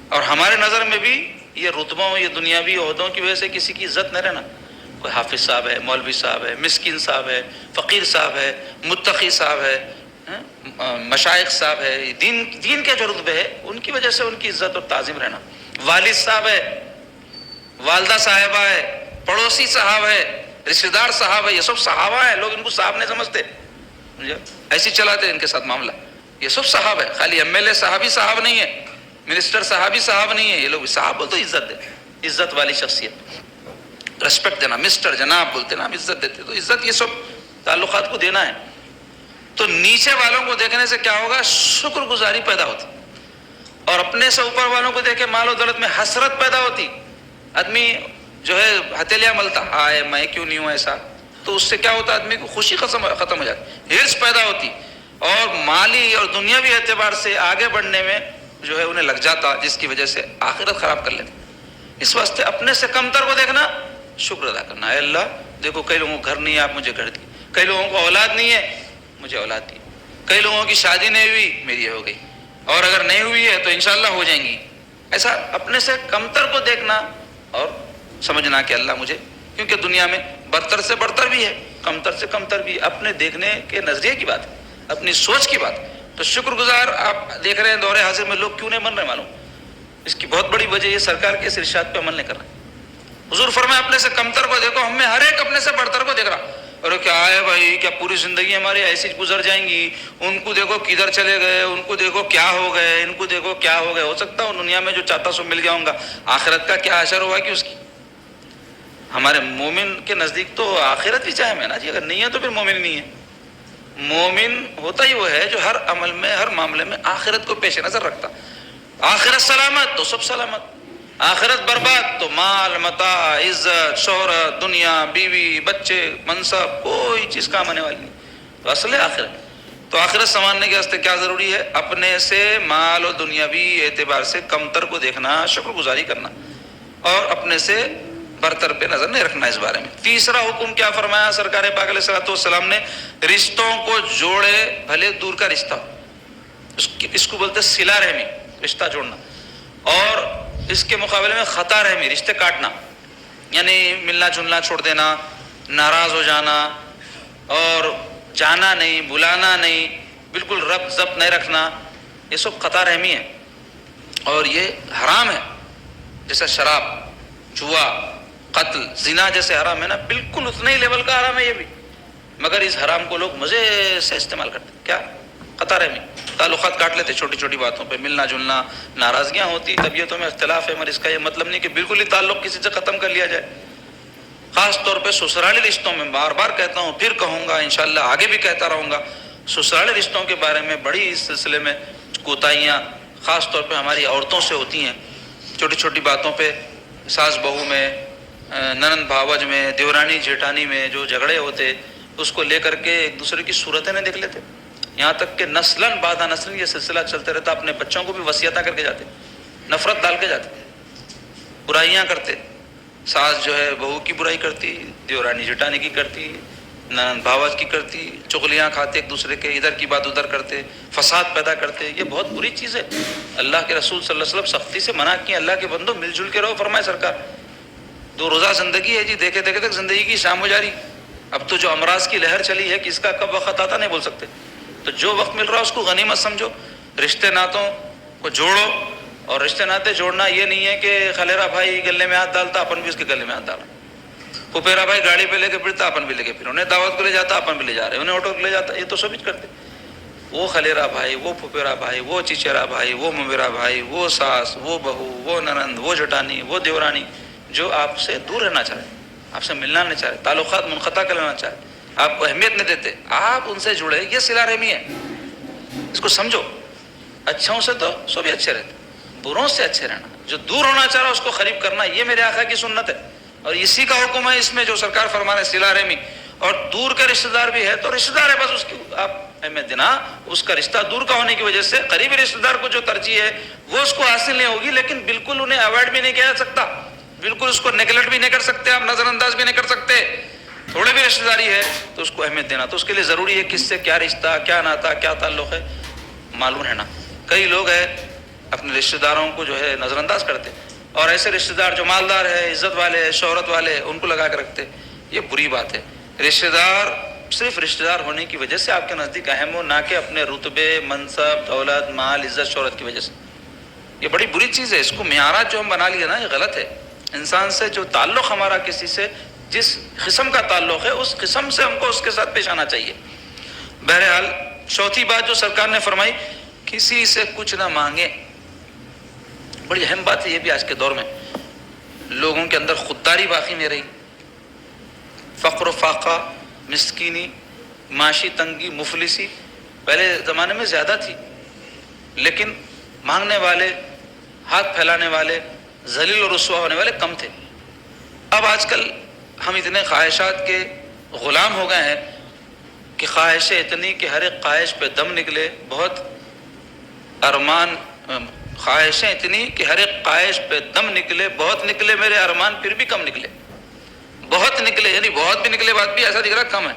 اور ہمارے نظر میں بھی یہ رتبوں، یہ دنیاوی عہدوں کی وجہ سے کسی کی عزت نہ رہنا۔ کوئی حافظ صاحب ہے، مولوی صاحب ہے، مسکین صاحب ہے، فقیر صاحب ہے، متقی صاحب ہے، مشائخ صاحب ہے، دین کے جو رتبے ہے ان کی وجہ سے ان کی عزت اور تعظیم رہنا۔ والد صاحب ہے، والدہ صاحبہ ہے، پڑوسی صاحب ہے، رشتہ دار صاحب ہے، یہ سب صحابہ ہیں۔ لوگ ان کو صاحب نہیں سمجھتے، ایسی چلاتے ہیں ان کے ساتھ معاملہ۔ یہ سب صاحب ہے، خالی ایم ایل اے صاحب ہی صاحب نہیں ہے، منسٹر صاحب ہی صاحب نہیں ہے، یہ لوگ صاحب بولتے تو عزت دے، عزت والی شخصیت، ریسپیکٹ دینا، مسٹر جناب بولتے نا، ہم عزت دیتے، تو عزت یہ سب تعلقات کو دینا ہے۔ تو نیچے والوں کو دیکھنے سے کیا ہوگا؟ شکر گزاری پیدا ہوتی، اور اپنے سے اوپر والوں کو دیکھے مال و دولت میں حسرت پیدا ہوتی۔ آدمی جو ہے ہتھیلیاں ملتا، آئے میں کیوں نہیں ہوں ایسا، تو اس سے کیا ہوتا؟ آدمی کو خوشی ختم ہو جاتی، ہرس پیدا ہوتی، اور مالی اور دنیاوی اعتبار سے آگے بڑھنے میں جو ہے انہیں لگ جاتا، جس کی وجہ سے آخرت خراب کر لیتے۔ اس واسطے اپنے سے کمتر کو دیکھنا، شکر ادا کرنا، اے اللہ دیکھو کئی لوگوں کو گھر نہیں ہے، آپ مجھے گھر دی، کئی لوگوں کو اولاد نہیں ہے، مجھے اولاد دی، کئی لوگوں کی شادی نہیں ہوئی، میری ہو گئی، اور اگر نہیں ہوئی ہے تو انشاءاللہ ہو جائیں گی۔ ایسا اپنے سے کمتر کو دیکھنا اور سمجھنا کہ اللہ مجھے، کیونکہ دنیا میں برتر سے برتر بھی ہے، کمتر سے کمتر بھی، اپنے دیکھنے کے نظریے کی بات ہے، اپنی سوچ کی بات ہے۔ تو شکر گزار آپ دیکھ رہے ہیں دور حاضر میں لوگ کیوں نہیں بن رہے معلوم؟ اس کی بہت بڑی وجہ یہ سرکار کے اس ارشاد پہ عمل نہیں کر رہے۔ حضور فرمائے اپنے سے کمتر کو دیکھو، ہم میں ہر ایک اپنے سے برتر کو دیکھ رہا، اور کیا ہے بھائی، کیا پوری زندگی ہماری ایسی گزر جائیں گی؟ ان کو دیکھو کدھر چلے گئے، ان کو دیکھو کیا ہو گئے، ان کو دیکھو کیا ہو گئے۔ ہو سکتا ہے دنیا میں جو چاہتا سو مل گیا ہوں گا، آخرت کا کیا اثر ہوا کہ اس کی؟ ہمارے مومن کے نزدیک تو آخرت ہی چاہے میں نا جی، اگر نہیں ہے تو پھر مومن نہیں ہے۔ مومن ہوتا ہی وہ ہے جو ہر عمل میں، ہر معاملے میں آخرت کو پیش نظر رکھتا۔ آخرت سلامت تو سب سلامت، آخرت برباد تو مال متاع، عزت، شہرت، دنیا، بیوی، بچے، منصب، کوئی چیز کام آنے والی نہیں۔ تو اصل ہے آخرت۔ تو آخرت سنوارنے کے واسطے کیا ضروری ہے؟ اپنے سے مال و دنیاوی اعتبار سے کمتر کو دیکھنا، شکر گزاری کرنا، اور اپنے سے برتر پہ نظر نہیں رکھنا۔ اس بارے میں تیسرا حکم کیا فرمایا سرکار پاک علیہ الصلوۃ والسلام نے؟ رشتوں کو جوڑے، بھلے دور کا رشتہ، اس کو بولتے صلہ رحمی، رشتہ جوڑنا، اور اس کے مقابلے میں خطا رحمی، رشتے کاٹنا، یعنی ملنا جلنا چھوڑ دینا، ناراض ہو جانا، اور جانا نہیں، بلانا نہیں، بالکل ربط ضبط نہیں رکھنا، یہ سب خطا رحمی ہے، اور یہ حرام ہے، جیسا شراب، جوا، قتل زنا جیسے حرام ہے نا، بالکل اتنے ہی لیول کا حرام ہے یہ بھی، مگر اس حرام کو لوگ مزے سے استعمال کرتے. کیا؟ قطع رحمی، تعلقات کاٹ لیتے چھوٹی چھوٹی باتوں پہ، ملنا جلنا، ناراضگیاں ہوتی، طبیعتوں میں اختلاف ہے، مگر اس کا یہ مطلب نہیں کہ بالکل ہی تعلق کسی سے ختم کر لیا جائے. خاص طور پہ سسرالی رشتوں میں، بار بار کہتا ہوں، پھر کہوں گا، انشاءاللہ آگے بھی کہتا رہوں گا، سسرالی رشتوں کے بارے میں بڑی اس سلسلے میں کوتاہیاں خاص طور پہ ہماری عورتوں سے ہوتی ہیں. چھوٹی چھوٹی باتوں پہ ساس بہو میں، ننند بھاوج میں، دیورانی جیٹھانی میں جو جھگڑے ہوتے، اس کو لے کر کے ایک دوسرے کی صورتیں نہیں دیکھ لیتے. یہاں تک کہ نسلاً بعد نسل یہ سلسلہ چلتے رہتا. اپنے بچوں کو بھی وصیتیں کر کے جاتے، نفرت ڈال کے جاتے، برائیاں کرتے. ساس جو ہے بہو کی برائی کرتی، دیورانی جٹانی کی کرتی، ننند بھاوج کی کرتی، چغلیاں کھاتے ایک دوسرے کے، ادھر کی بات ادھر کرتے، فساد پیدا کرتے. یہ بہت بری چیز ہے. اللہ کے رسول صلی اللہ علیہ وسلم سختی سے منع کیے. اللہ کے بندو مل جل کے رہو فرمائے سرکار. 2 روزہ زندگی ہے جی، دیکھے دیکھے تک زندگی کی شام ہو جا رہی. اب تو جو امراض کی لہر چلی ہے، کس کا کب وقت آتا نہیں بول سکتے. تو جو وقت مل رہا اس کو غنیمت سمجھو، رشتے ناتوں کو جوڑو. اور رشتے ناتے جوڑنا یہ نہیں ہے کہ خلیرا بھائی گلے میں ہاتھ ڈالتا، اپن بھی اس کے گلے میں ہاتھ ڈالا. پھپھیرا بھائی گاڑی پہ لے کے پھرتا، اپن بھی لے کے پھر، انہیں دعوت کو لے جاتا، اپن بھی لے جا رہے، انہیں آٹو کو لے جاتا. یہ تو سب کچھ کرتے. وہ خلیرا بھائی، وہ پھپھیرا بھائی، وہ چچیرا بھائی، وہ ممیرا بھائی، وہ ساس، وہ بہو، وہ ننند، وہ جٹانی، وہ دیورانی، جو آپ سے دور رہنا چاہے، آپ سے ملنا نہیں چاہے، تعلقات منقطع کر لینا چاہے، آپ کو اہمیت نہیں دیتے، آپ ان سے جڑے. یہ صلہ رحمی ہے. اس کو سمجھو. اچھوں سے تو سب بھی اچھے رہتے، بروں سے اچھے رہنا. جو دور ہونا چاہ رہا اس کو قریب کرنا، یہ میرے آقا کی سنت ہے، اور اسی کا حکم ہے اس میں جو سرکار فرما رہے صلہ رحمی. اور دور کا رشتہ دار بھی ہے تو رشتہ دار ہے، بس اس کی آپ اہمیت دینا. اس کا رشتہ دور کا ہونے کی وجہ سے قریبی رشتہ دار کو جو ترجیح ہے وہ اس کو حاصل نہیں ہوگی، لیکن بالکل انہیں اوائڈ بھی نہیں کیا جا سکتا، بالکل اس کو نیگلیکٹ بھی نہیں کر سکتے، آپ نظر انداز بھی نہیں کر سکتے. تھوڑے بھی رشتہ داری ہے تو اس کو اہمیت دینا. تو اس کے لیے ضروری ہے کس سے کیا رشتہ، کیا ناتا، کیا تعلق ہے، معلوم رہنا. کئی لوگ ہیں اپنے رشتہ داروں کو جو ہے نظر انداز کرتے، اور ایسے رشتہ دار جو مالدار ہے، عزت والے، شہرت والے، ان کو لگا کے رکھتے. یہ بری بات ہے. رشتہ دار صرف رشتہ دار ہونے کی وجہ سے آپ کے نزدیک اہم ہو، نہ کہ اپنے رتبے، منصب، دولت، مال، عزت، شہرت کی وجہ سے. یہ بڑی بری چیز ہے. اس کو معیارات جو ہم بنا لیے نا، یہ غلط ہے. انسان سے جو تعلق ہمارا کسی سے جس قسم کا تعلق ہے، اس قسم سے ہم کو اس کے ساتھ پیش آنا چاہیے. بہرحال چوتھی بات جو سرکار نے فرمائی، کسی سے کچھ نہ مانگے. بڑی اہم بات ہے یہ بھی. آج کے دور میں لوگوں کے اندر خودداری باقی نہیں رہی. فقر و فاقہ، مسکینی، معاشی تنگی، مفلسی پہلے زمانے میں زیادہ تھی، لیکن مانگنے والے، ہاتھ پھیلانے والے، ذلیل و رسوا ہونے والے کم تھے. اب آج کل ہم اتنے خواہشات کے غلام ہو گئے ہیں کہ خواہشیں اتنی کہ ہر ایک خواہش پہ دم نکلے. بہت ارمان، خواہشیں اتنی کہ ہر ایک خواہش پہ دم نکلے. بہت نکلے میرے ارمان پھر بھی کم نکلے. بہت نکلے یعنی بہت بھی نکلے، بات بھی ایسا دکھ رہا کم ہے.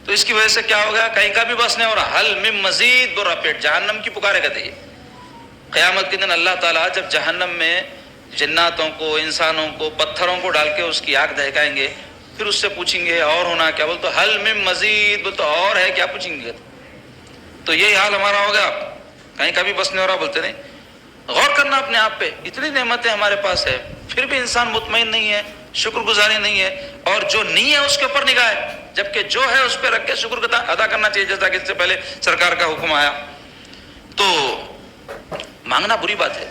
تو اس کی وجہ سے کیا ہو گیا، کہیں کا بھی بس نہیں ہو رہا. حل من مزید برا پیٹ، جہنم کی پکارے کہتے ہیں. قیامت کے دن اللہ تعالیٰ جب جہنم میں جناتوں کو، انسانوں کو، پتھروں کو ڈال کے اس کی آگ دہکائیں گے، پھر اس سے پوچھیں گے اور ہونا کیا، بولتے حل من مزید، بولتے اور ہے کیا، پوچھیں گے. تو یہی حال ہمارا ہوگا، کہیں کا بھی بس نہیں ہو رہا. بولتے نہیں. غور کرنا اپنے آپ پہ، اتنی نعمتیں ہمارے پاس ہے، پھر بھی انسان مطمئن نہیں ہے، شکر گزاری نہیں ہے، اور جو نہیں ہے اس کے اوپر نگاہ ہے، جبکہ جو ہے اس پہ رکھ کے شکر ادا کرنا چاہیے، جیسا کہ اس سے پہلے سرکار کا حکم آیا. تو مانگنا بری بات ہے.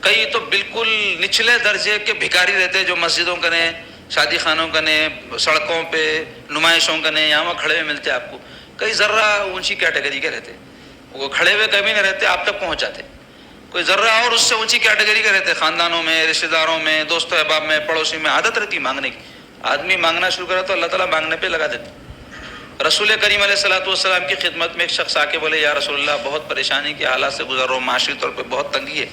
کئی تو بالکل نچلے درجے کے بھکاری رہتے، جو مسجدوں کا نے، شادی خانوں کا نے، سڑکوں پہ نمائشوں کا نے، یہاں وہاں کھڑے ہوئے ملتے آپ کو. کئی ذرہ اونچی کیٹیگری کے رہتے، وہ کھڑے ہوئے کبھی نہیں رہتے، آپ تک پہنچ جاتے. کوئی ذرہ اور اس سے اونچی کیٹیگری کے رہتے، خاندانوں میں، رشتہ داروں میں، دوست احباب میں، پڑوسی میں عادت رہتی مانگنے کی. آدمی مانگنا شروع کرا تو اللہ تعالیٰ مانگنے پہ لگا دیتے. رسول کریم علیہ السلام کی خدمت میں ایک شخص آ کے بولے، یا رسول اللہ بہت پریشانی کے حالات سے گزر رہا ہوں، معاشی طور پہ بہت تنگی ہے.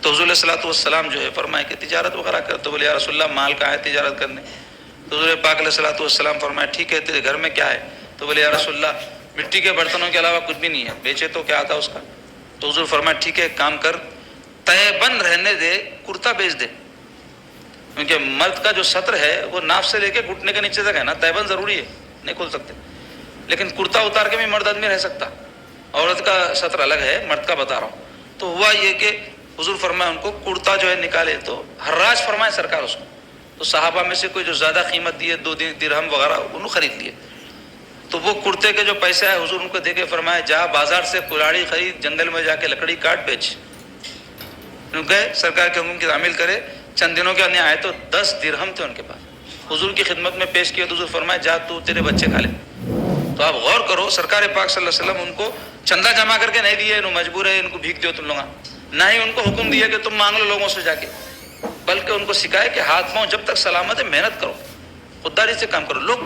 تو حضور علیہ السلام جو ہے فرمائے کہ تجارت وغیرہ کر. تو بولے یا رسول اللہ مال کہاں ہے تجارت کرنے. تو حضور پاک علیہ السلام فرمائے ٹھیک ہے تیرے گھر میں کیا ہے. تو بولے یا رسول اللہ مٹی کے برتنوں کے علاوہ کچھ بھی نہیں ہے، بیچے تو کیا آتا اس کا. تو حضور فرمائے ٹھیک ہے کام کر، تہ بند رہنے دے، کرتا بیچ دے. کیونکہ مرد کا جو سطر ہے وہ ناف سے لے کے گھٹنے کے نیچے تک ہے نا، تہ بند ضروری ہے، نہیں کھول سکتے. لیکن کرتا اتار کے بھی مرد آدمی رہ سکتا، عورت کا سطر الگ ہے، مرد کا بتا رہا ہوں. تو ہوا یہ کہ حضور فرمائے ان کو کرتا جو ہے نکالے. تو حراج فرمائے سرکار اس کو. تو صحابہ میں سے کوئی جو زیادہ قیمت دیے 2 درہم وغیرہ انہوں خرید لیے. تو وہ کرتے کے جو پیسے آئے حضور ان کو دے کے فرمایا جا بازار سے کلاڑی خرید, جنگل میں جا کے لکڑی کاٹ بیچ. انہوں گئے سرکار کے حکم کی تعمیل کرے. چند دنوں کے اندر آئے تو 10 درہم تھے ان کے پاس. حضور کی خدمت میں پیش کیا تو حضور فرمایا جا تو تیرے بچے کھا لے. تو آپ غور کرو, سرکار پاک صلی اللہ علیہ وسلم ان کو چندہ جمع کر کے نہیں دیے انہوں مجبور ہے ان کو بھیک دیو تم لوگ, نہ ہی ان کو حکم دیا کہ تم مانگ لو لوگوں سے جا کے, بلکہ ان کو سکھائے کہ ہاتھ پاؤں جب تک سلامت ہے محنت کرو, خودداری سے کام کرو. لوگ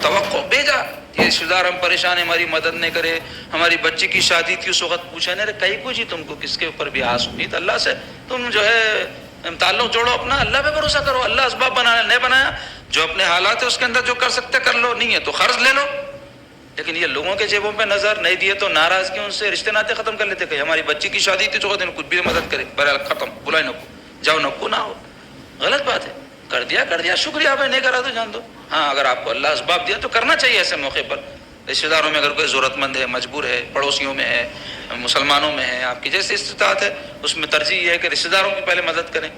توقع بھیجا یہ رشتے دار ہم پریشان ہیں, ہماری مدد نہیں کرے, ہماری بچی کی شادی تھی اس وقت پوچھا نہیں, کہیں پوچھی تم کو کس کے اوپر بھی آس امید اللہ سے, تم جو ہے تعلق جوڑو اپنا, اللہ پہ بھروسہ کرو, اللہ اسباب بنایا نہیں بنایا, جو اپنے حالات ہے اس کے اندر جو کر سکتے کر لو, نہیں ہے تو قرض لے لو. لیکن یہ لوگوں کے جیبوں پہ نظر نہیں دیے تو ناراضگی ان سے رشتے ناطے ختم کر لیتے, کہ ہماری بچی کی شادی تھی تو کچھ بھی مدد کرے, بہرحال ختم, بلائے نکو جاؤ, نکو نہ ہو. غلط بات ہے. کر دیا شکریہ بھائی, نہیں کرا تو جان دو. ہاں اگر آپ کو اللہ اسباب دیا تو کرنا چاہیے ایسے موقع پر. رشتے داروں میں اگر کوئی ضرورت مند ہے, مجبور ہے, پڑوسیوں میں ہے, مسلمانوں میں ہے, آپ کی جیسی استطاعت ہے, اس میں ترجیح یہ ہے کہ رشتے داروں کی پہلے مدد کریں,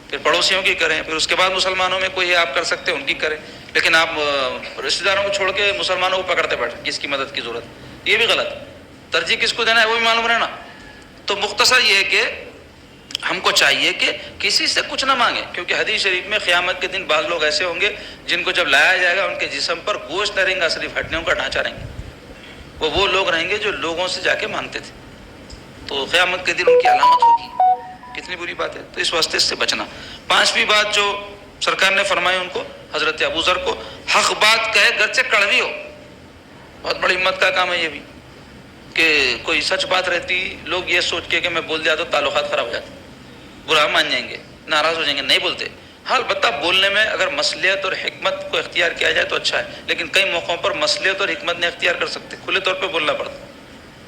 پھر پڑوسیوں کی کریں, پھر اس کے بعد مسلمانوں میں کوئی ہے آپ کر سکتے ہیں ان کی کریں. لیکن آپ رشتے داروں کو چھوڑ کے مسلمانوں کو پکڑتے بیٹھے کس کی مدد کی ضرورت, یہ بھی غلط. ترجیح کس کو دینا ہے وہ بھی معلوم رہنا. تو مختصر یہ ہے کہ ہم کو چاہیے کہ کسی سے کچھ نہ مانگیں, کیونکہ حدیث شریف میں قیامت کے دن بعض لوگ ایسے ہوں گے جن کو جب لایا جائے گا ان کے جسم پر گوشت نہ رہیں گا, صرف ہڈیوں کا ڈھانچہ رہیں گے. وہ لوگ رہیں گے جو لوگوں سے جا کے مانگتے تھے, تو قیامت کے دن ان کی علامت ہوگی. کتنی بری بات ہے. تو اس واسطے اس سے بچنا. 5ویں بات جو سرکار نے فرمائی ان کو, حضرت ابو ذر کو, حق بات کہے گرچہ کڑوی ہو. بہت بڑی ہمت کا کام ہے یہ بھی, کہ کوئی سچ بات رہتی, لوگ یہ سوچ کے کہ میں بول دیا تو تعلقات خراب ہو جاتے, برا مان جائیں گے, ناراض ہو جائیں گے, نہیں بولتے. ہاں البتہ بولنے میں اگر مصلحت اور حکمت کو اختیار کیا جائے تو اچھا ہے, لیکن کئی موقعوں پر مصلحت اور حکمت نہیں اختیار کر سکتے, کھلے طور پہ بولنا پڑتا.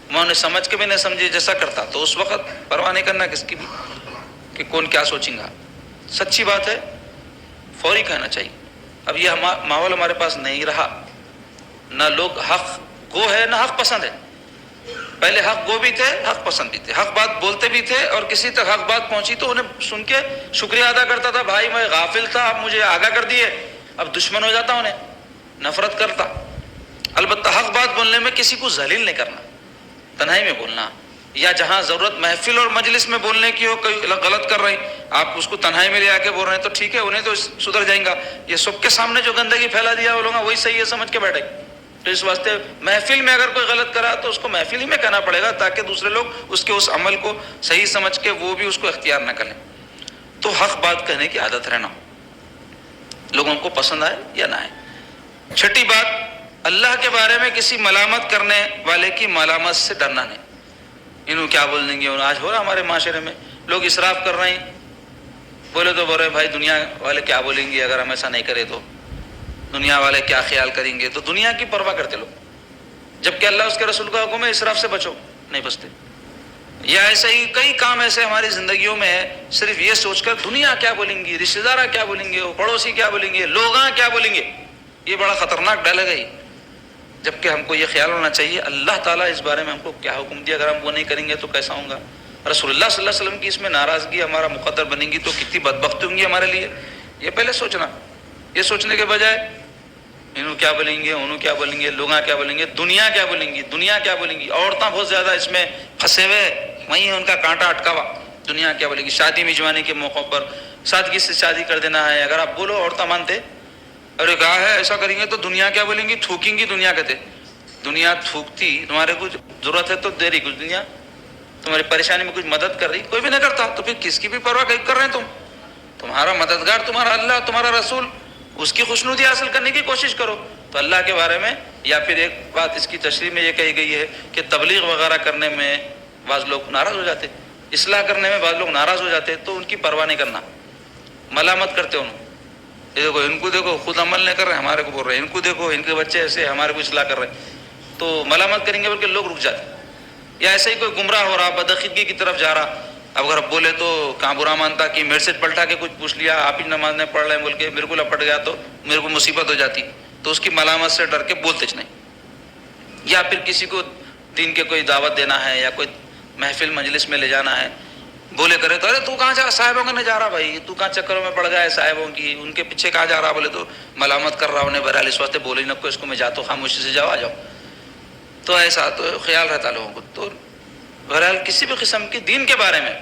میں انہیں سمجھ کے بھی نہیں سمجھے جیسا کرتا تو اس وقت پرواہ نہیں کرنا کس کی بھی کہ کون کیا سوچیں گا. سچی بات ہے فوری کہنا چاہیے. اب یہ ماحول ہمارے پاس نہیں رہا, نہ لوگ حق گو ہے نہ حق پسند ہے. پہلے حق گو بھی تھے, حق پسند بھی تھے, حق بات بولتے بھی تھے, اور کسی تک حق بات پہنچی تو انہیں سن کے شکریہ ادا کرتا تھا, بھائی میں غافل تھا آپ مجھے آگاہ کر دیے. اب دشمن ہو جاتا انہیں, نفرت کرتا. البتہ حق بات بولنے میں کسی کو ذلیل نہیں کرنا, تنہائی میں بولنا, یا جہاں ضرورت محفل اور مجلس میں بولنے کی ہو, کوئی غلط کر رہے ہیں آپ اس کو تنہائی میں لے آ کے بول رہے ہیں تو ٹھیک ہے, انہیں تو سدھر جائیں گا. یہ سب کے سامنے جو گندگی پھیلا دیا وہ لوگ وہی صحیح ہے سمجھ کے بیٹھے. تو اس واسطے محفل میں اگر کوئی غلط کرا تو اس کو محفل ہی میں کہنا پڑے گا, تاکہ دوسرے لوگ اس کے اس عمل کو صحیح سمجھ کے وہ بھی اس کو اختیار نہ کریں. تو حق بات کہنے کی عادت رہنا, لوگوں کو پسند آئے یا نہ آئے. 6ٹھی بات, اللہ کے بارے میں کسی ملامت کرنے والے کی ملامت سے ڈرنا نہیں. انہوں کیا بولیں گے, آج ہو رہا ہمارے معاشرے میں لوگ اسراف کر رہے ہیں, بولے تو بول رہے بھائی دنیا والے کیا بولیں گے اگر ہم ایسا نہیں کرے تو, دنیا والے کیا خیال کریں گے, تو دنیا کی پرواہ کرتے لوگ, جبکہ اللہ اس کے رسول کا حکم ہے اسراف سے بچو, نہیں بچتے. یا ایسے ہی کئی کام ایسے ہماری زندگیوں میں ہے, صرف یہ سوچ کر دنیا کیا بولیں گی, رشتے دار کیا بولیں گے, پڑوسی کیا بولیں گے, لوگ کیا بولیں گے. یہ بڑا خطرناک ڈال ہے گئی, جبکہ ہم کو یہ خیال ہونا چاہیے اللہ تعالیٰ اس بارے میں ہم کو کیا حکم دیا, اگر ہم وہ نہیں کریں گے تو کیسا ہوں گا. رسول اللہ صلی اللہ علیہ وسلم کی اس میں ناراضگی ہمارا مقدر بنے گی تو کتنی بدبختی ہوں گی ہمارے لیے. یہ پہلے سوچنا, یہ سوچنے کے بجائے انہوں کیا بولیں گے, انہوں کیا بولیں گے, لوگ کیا بولیں گے, دنیا کیا بولیں گی, دنیا کیا بولیں گی. عورتیں بہت زیادہ اس میں پھنسے ہوئے, وہیں ان کا کانٹا اٹکا ہوا, دنیا کیا بولے گی. شادی میزبانی کے موقع پر سادگی سے شادی کر دینا ہے, اگر آپ بولو عورتیں مانتے, ارے کہا ہے ایسا کریں گے تو دنیا کیا بولیں گی, تھوکیں گی. دنیا کہتے دنیا تھوکتی, تمہارے کچھ ضرورت ہے تو دے رہی کچھ, دنیا تمہاری پریشانی میں کچھ مدد کر رہی, کوئی بھی نہیں کرتا, تو پھر کس کی بھی پرواہ کر رہے ہیں تم. تمہارا مددگار تمہارا اللہ, تمہارا رسول, اس کی خوشنودی حاصل کرنے کی کوشش کرو. تو اللہ کے بارے میں, یا پھر ایک بات اس کی تشریح میں یہ کہی گئی ہے کہ تبلیغ وغیرہ کرنے میں بعض لوگ ناراض ہو جاتے, اصلاح کرنے میں بعض لوگ ناراض ہو جاتے, تو ان کی پرواہ نہیں کرنا, ملامت کرتے انہوں. یہ دیکھو ان کو دیکھو خود عمل نہیں کر رہے, ہمارے کو بول رہے ہیں, ان کو دیکھو ان کے بچے ایسے ہمارے کو اصلاح کر رہے ہیں, تو ملامت کریں گے بلکہ لوگ رک جاتے. یا ایسے ہی کوئی گمراہ ہو رہا, بدعقیدگی کی طرف جا رہا, اب اگر بولے تو کہاں برا مانتا کہ میرے سے پلٹا کے کچھ پوچھ لیا, آپ ہی نماز نہیں پڑھ رہے ہیں بول کے میرے کو لپٹ گیا تو میرے کو مصیبت ہو جاتی, تو اس کی ملامت سے ڈر کے بولتے نہیں. یا پھر کسی کو دین کے کوئی دعوت دینا ہے یا کوئی محفل مجلس میں لے جانا ہے, بولے کرے تو ارے تو کہاں جا صاحبوں کا نہیں جا رہا بھائی, تو کہاں چکروں میں پڑ گیا ہے صاحبوں کی, ان کے پیچھے کہاں جا رہا, بولے تو ملامت کر رہا انہیں, بہرحال اس واسطے بولے نہ کو اس کو, میں جاتا ہوں خاموشی سے, جاؤ آ جاؤ. تو ایسا تو خیال رہتا لوگوں کو. تو بہرحال کسی بھی قسم کی دین کے بارے میں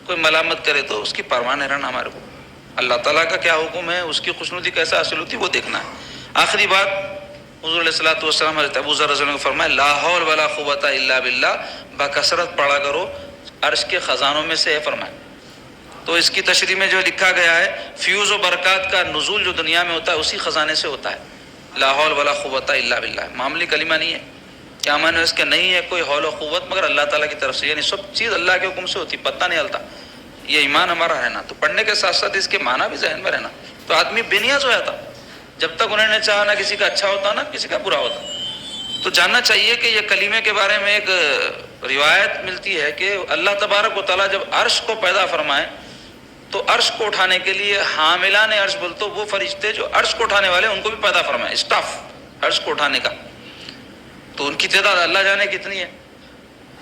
کوئی ملامت کرے تو اس کی پرواہ نہیں رہنا ہمارے کو. اللہ تعالیٰ کا کیا حکم ہے, اس کی خوشنودی کیسے حاصل ہوتی وہ دیکھنا ہے. آخری بات, حضور علیہ الصلوۃ والسلام حضرت ابو ذر رضی اللہ عنہ نے فرمایا لا حول ولا قوۃ الا باللہ, بکثرت پڑھا کرو, عرش کے خزانوں میں سے ہے فرمایا. تو اس کی تشریح میں جو لکھا گیا ہے, فیوز و برکات کا نزول جو دنیا میں ہوتا ہے اسی خزانے سے ہوتا ہے. لا حول ولا قوۃ الا باللہ معمولی کلمہ نہیں ہے. کیا معنی اس کے, نہیں ہے کوئی حول و قوت مگر اللہ تعالیٰ کی طرف سے, یعنی سب چیز اللہ کے حکم سے ہوتی, پتہ نہیں ہلتا. یہ ایمان ہمارا رہنا, تو پڑھنے کے ساتھ ساتھ اس کے معنی بھی ذہن میں رہنا. تو آدمی بے نیاز ہو جاتا جب تک انہوں نے چاہا نہ کسی کا اچھا ہوتا نہ کسی کا برا ہوتا. تو جاننا چاہیے کہ یہ کلمے کے بارے میں ایک روایت ملتی ہے کہ اللہ تبارک و تعالیٰ جب عرش کو پیدا فرمائے تو عرش کو اٹھانے کے لیے حاملان عرش بولتے وہ فرشتے جو عرش کو اٹھانے والے ان کو بھی پیدا فرمائے, اسٹاف عرش کو اٹھانے کا. تو ان کی تعداد اللہ جانے کتنی ہے.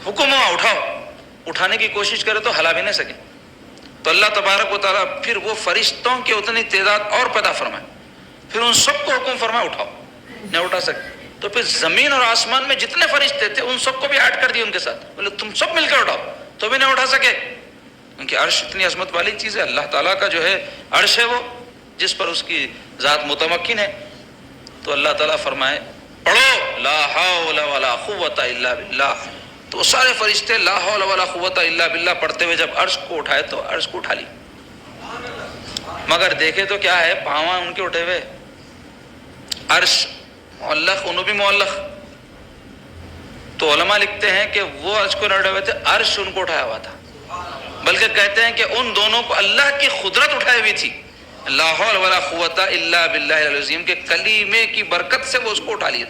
حکم ہوا اٹھاؤ, اٹھانے کی کوشش کرے تو ہلا بھی نہیں سکے. تو اللہ تبارک و تعالیٰ پھر وہ فرشتوں کی اتنی تعداد اور پیدا فرمائے, پھر ان سب کو حکم فرمائے اٹھاؤ, نہیں اٹھا سکے. تو پھر زمین اور آسمان میں جتنے فرشتے تھے ان سب کو بھی ایڈ کر دیے ان کے ساتھ, بولے تم سب مل کر اٹھاؤ, تو بھی نہیں اٹھا سکے. کیونکہ عرش اتنی عظمت والی چیز ہے, اللہ تعالیٰ کا جو ہے عرش ہے وہ جس پر اس کی ذات متمکن ہے. تو اللہ تعالیٰ فرمائے پڑھو لا حول ولا قوۃ الا باللہ. تو سارے فرشتے لا حول ولا قوۃ الا باللہ پڑھتے ہوئے جب عرش کو اٹھائے تو عرش کو اٹھا لی. مگر دیکھے تو کیا ہے, پاواں ان کے اٹھے ہوئے, عرش معلق, انہوں بھی معلق. تو علماء لکھتے ہیں کہ وہ عرش کو نہ اٹھائے ہوئے تھے, عرش ان کو اٹھایا ہوا تھا. بلکہ کہتے ہیں کہ ان دونوں کو اللہ کی قدرت اٹھائی ہوئی تھی, لا حول ولا قوۃ الا باللہ العظیم کے کلمے کی برکت سے وہ اس کو اٹھا لیا.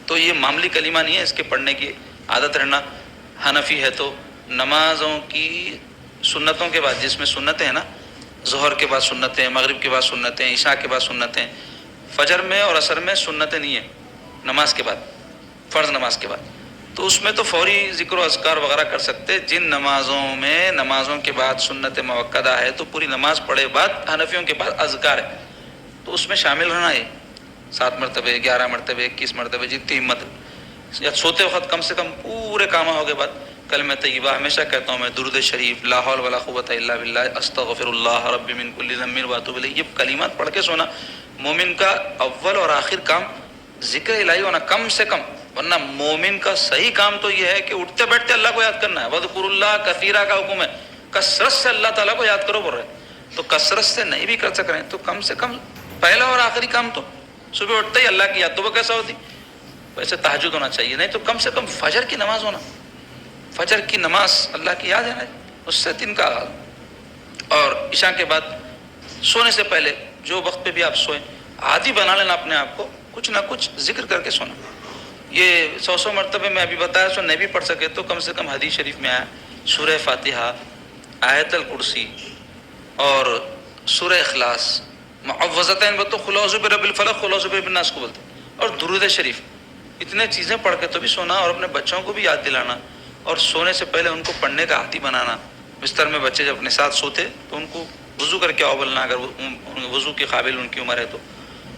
تو یہ معمولی کلمہ نہیں ہے, اس کے پڑھنے کی عادت رہنا. حنفی ہے تو نمازوں کی سنتوں کے بعد, جس میں سنتیں ہیں نا, ظہر کے بعد سنتیں, مغرب کے بعد سنتیں, عشاء کے بعد سنتیں, فجر میں اور عصر میں سنتیں نہیں ہیں نماز کے بعد, فرض نماز کے بعد. تو اس میں تو فوری ذکر و اذکار وغیرہ کر سکتے. جن نمازوں میں نمازوں کے بعد سنت موقدہ ہے تو پوری نماز پڑھے بعد حنفیوں کے بعد اذکار ہے, تو اس میں شامل رہنا ہے 7 مرتبے, 11 مرتبے, 21 مرتبے, جتنی ہمت. یا سوتے وقت کم سے کم پورے کاموں ہو کے بعد کلمہ طیبہ ہمیشہ کہتا ہوں میں, درود شریف, لا حول ولا قوۃ الا باللہ, استغفر اللہ ربی من کل ذنب واتوب الیہ. یہ کلمات پڑھ کے سونا مومن کا اول اور آخر کام ذکر الہی ہونا کم سے کم. ورنہ مومن کا صحیح کام تو یہ ہے کہ اٹھتے بیٹھتے اللہ کو یاد کرنا ہے. وذکر اللہ کثیرہ کا حکم ہے, کثرت سے اللہ تعالیٰ کو یاد کرو بول رہے. تو کثرت سے نہیں بھی کر سک رہے ہیں تو کم سے کم پہلا اور آخری کام تو صبح اٹھتے ہی اللہ کی یاد. تو وہ کیسا ہوتی, ویسے تہجد ہونا چاہیے, نہیں تو کم سے کم فجر کی نماز ہونا, فجر کی نماز اللہ کی یاد ہے نا, اس سے دن کا آغاز. اور عشاء کے بعد سونے سے پہلے جو وقت پہ بھی آپ سوئیں, عادی بنا لینا اپنے آپ کو, کچھ نہ کچھ ذکر کر کے سونا. یہ 100 مرتبے میں ابھی بتایا, سو نہیں بھی پڑھ سکے تو کم سے کم حدیث شریف میں آیا سورہ فاتحہ, آیت الکرسی اور سورہ اخلاص, معوذتین بولتے, قل اعوذ برب الفلق, قل اعوذ برب الناس کو بولتے, اور درود شریف. اتنے چیزیں پڑھ کے تو بھی سونا, اور اپنے بچوں کو بھی یاد دلانا, اور سونے سے پہلے ان کو پڑھنے کا عادی بنانا. بستر میں بچے جب اپنے ساتھ سوتے تو ان کو وضو کر کے آؤ بولنا, اگر وضو کے قابل ان کی عمر ہے تو.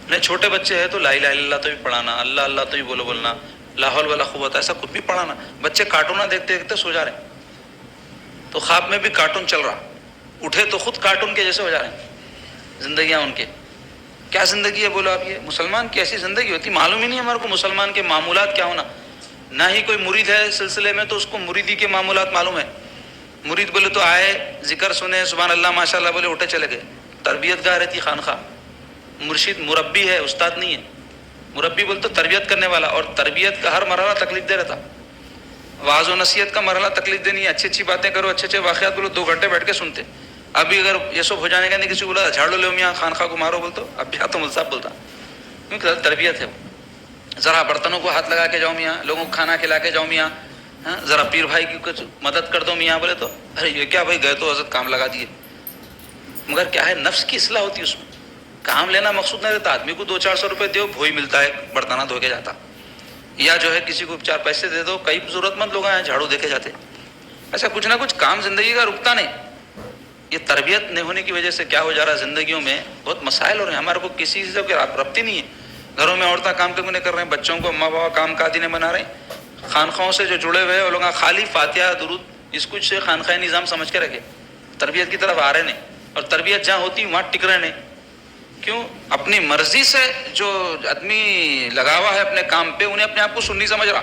نہیں چھوٹے بچے ہیں تو لا الہ الا اللہ تو بھی پڑھانا, اللہ اللہ تو بھی بولنا, لا حول ولا قوت ایسا خود بھی پڑھانا. بچے کارٹون دیکھتے دیکھتے سو جا رہے ہیں, تو خواب میں بھی کارٹون چل رہا, اٹھے تو خود کارٹون کے جیسے ہو جا رہے ہیں. زندگیاں ان کے کیا زندگی ہے بولو آپ, یہ مسلمان کی ایسی زندگی ہوتی, معلوم ہی نہیں ہمارے کو مسلمان کے معمولات کیا ہونا. نہ ہی کوئی مرید ہے سلسلے میں تو اس کو مریدی کے معمولات معلوم ہے. مرید بولے تو آئے, ذکر سنے, سبحان اللہ ماشاء اللہ بولے, اٹھے چلے گئے. تربیت گاہ رہتی خانخواہ, مرشد مربی ہے, استاد نہیں ہے. مربی بولے تو تربیت کرنے والا, اور تربیت کا ہر مرحلہ تکلیف دہ رہتا. واعظ و نصیحت کا مرحلہ تکلیف دہ نہیں ہے, اچھی اچھی باتیں کرو, اچھے اچھے واقعات بولو, 2 گھنٹے بیٹھ کے سنتے. ابھی اگر یہ سب ہو جانے کا نہیں, کسی کو بولا جھاڑو لو میاں خانخواہ کو مارو بولتے, اب بھی تو مل صاحب بولتا, کیونکہ تربیت ہے. ذرا برتنوں کو ہاتھ لگا کے جاؤ میاں, لوگوں کو کھانا کھلا کے جاؤ میاں, ذرا پیر بھائی کی کچھ مدد کر دو میاں, بولے تو ارے یہ کیا بھائی, گئے تو حضرت کام لگا دیے. مگر کیا ہے, نفس کی اصلاح ہوتی ہے اس میں. کام لینا مقصود نہیں رہتا, آدمی کو 200-400 روپے دو, بھوئی ملتا ہے, برتنہ دھو کے جاتا. یا جو ہے کسی کو 4 پیسے دے دو, کئی ضرورت مند لوگ ہیں جھاڑو دے کے جاتے. ایسا کچھ نہ کچھ کام زندگی کا رکتا نہیں. یہ تربیت نہیں ہونے کی وجہ سے کیا ہو جا رہا ہے زندگیوں میں بہت مسائل ہو رہے ہیں. ہمارے کو کسی سے ربط ہی نہیں ہے. گھروں میں عورتیں کام کیوں نہیں کر رہے ہیں, بچوں کو ماں بابا کام کا آدھی نہیں بنا رہے ہیں. خانخواہوں سے جو جڑے ہوئے ہیں وہ لوگ خالی فاتحہ درود اس کچھ سے خانخواہ نظام سمجھ کے رکھے, تربیت کی طرف آ رہے نہیں. اور تربیت جہاں ہوتی وہاں ٹک رہے نہیں. کیوں؟ اپنی مرضی سے جو آدمی لگا ہوا ہے اپنے کام پہ, انہیں اپنے آپ کو سنی سمجھ رہا.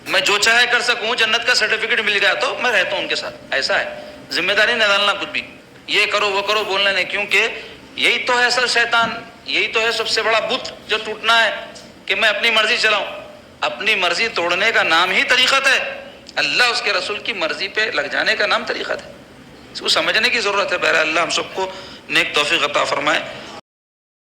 میں جو چاہے کر سکوں, جنت کا سرٹیفکیٹ مل گیا تو میں رہتا ہوں ان کے ساتھ. ایسا ہے, ذمہ داری نہ ڈالنا کچھ بھی, یہ کرو وہ کرو بولنا نہیں. کیونکہ یہی تو ہے اصل شیطان, یہی تو ہے سب سے بڑا بت جو ٹوٹنا ہے کہ میں اپنی مرضی چلاؤں. اپنی مرضی توڑنے کا نام ہی طریقت ہے. اللہ اس کے رسول کی مرضی پہ لگ جانے کا نام طریقت ہے. اس کو سمجھنے کی ضرورت ہے. بہرحال اللہ ہم سب کو نیک توفیق عطا فرمائے.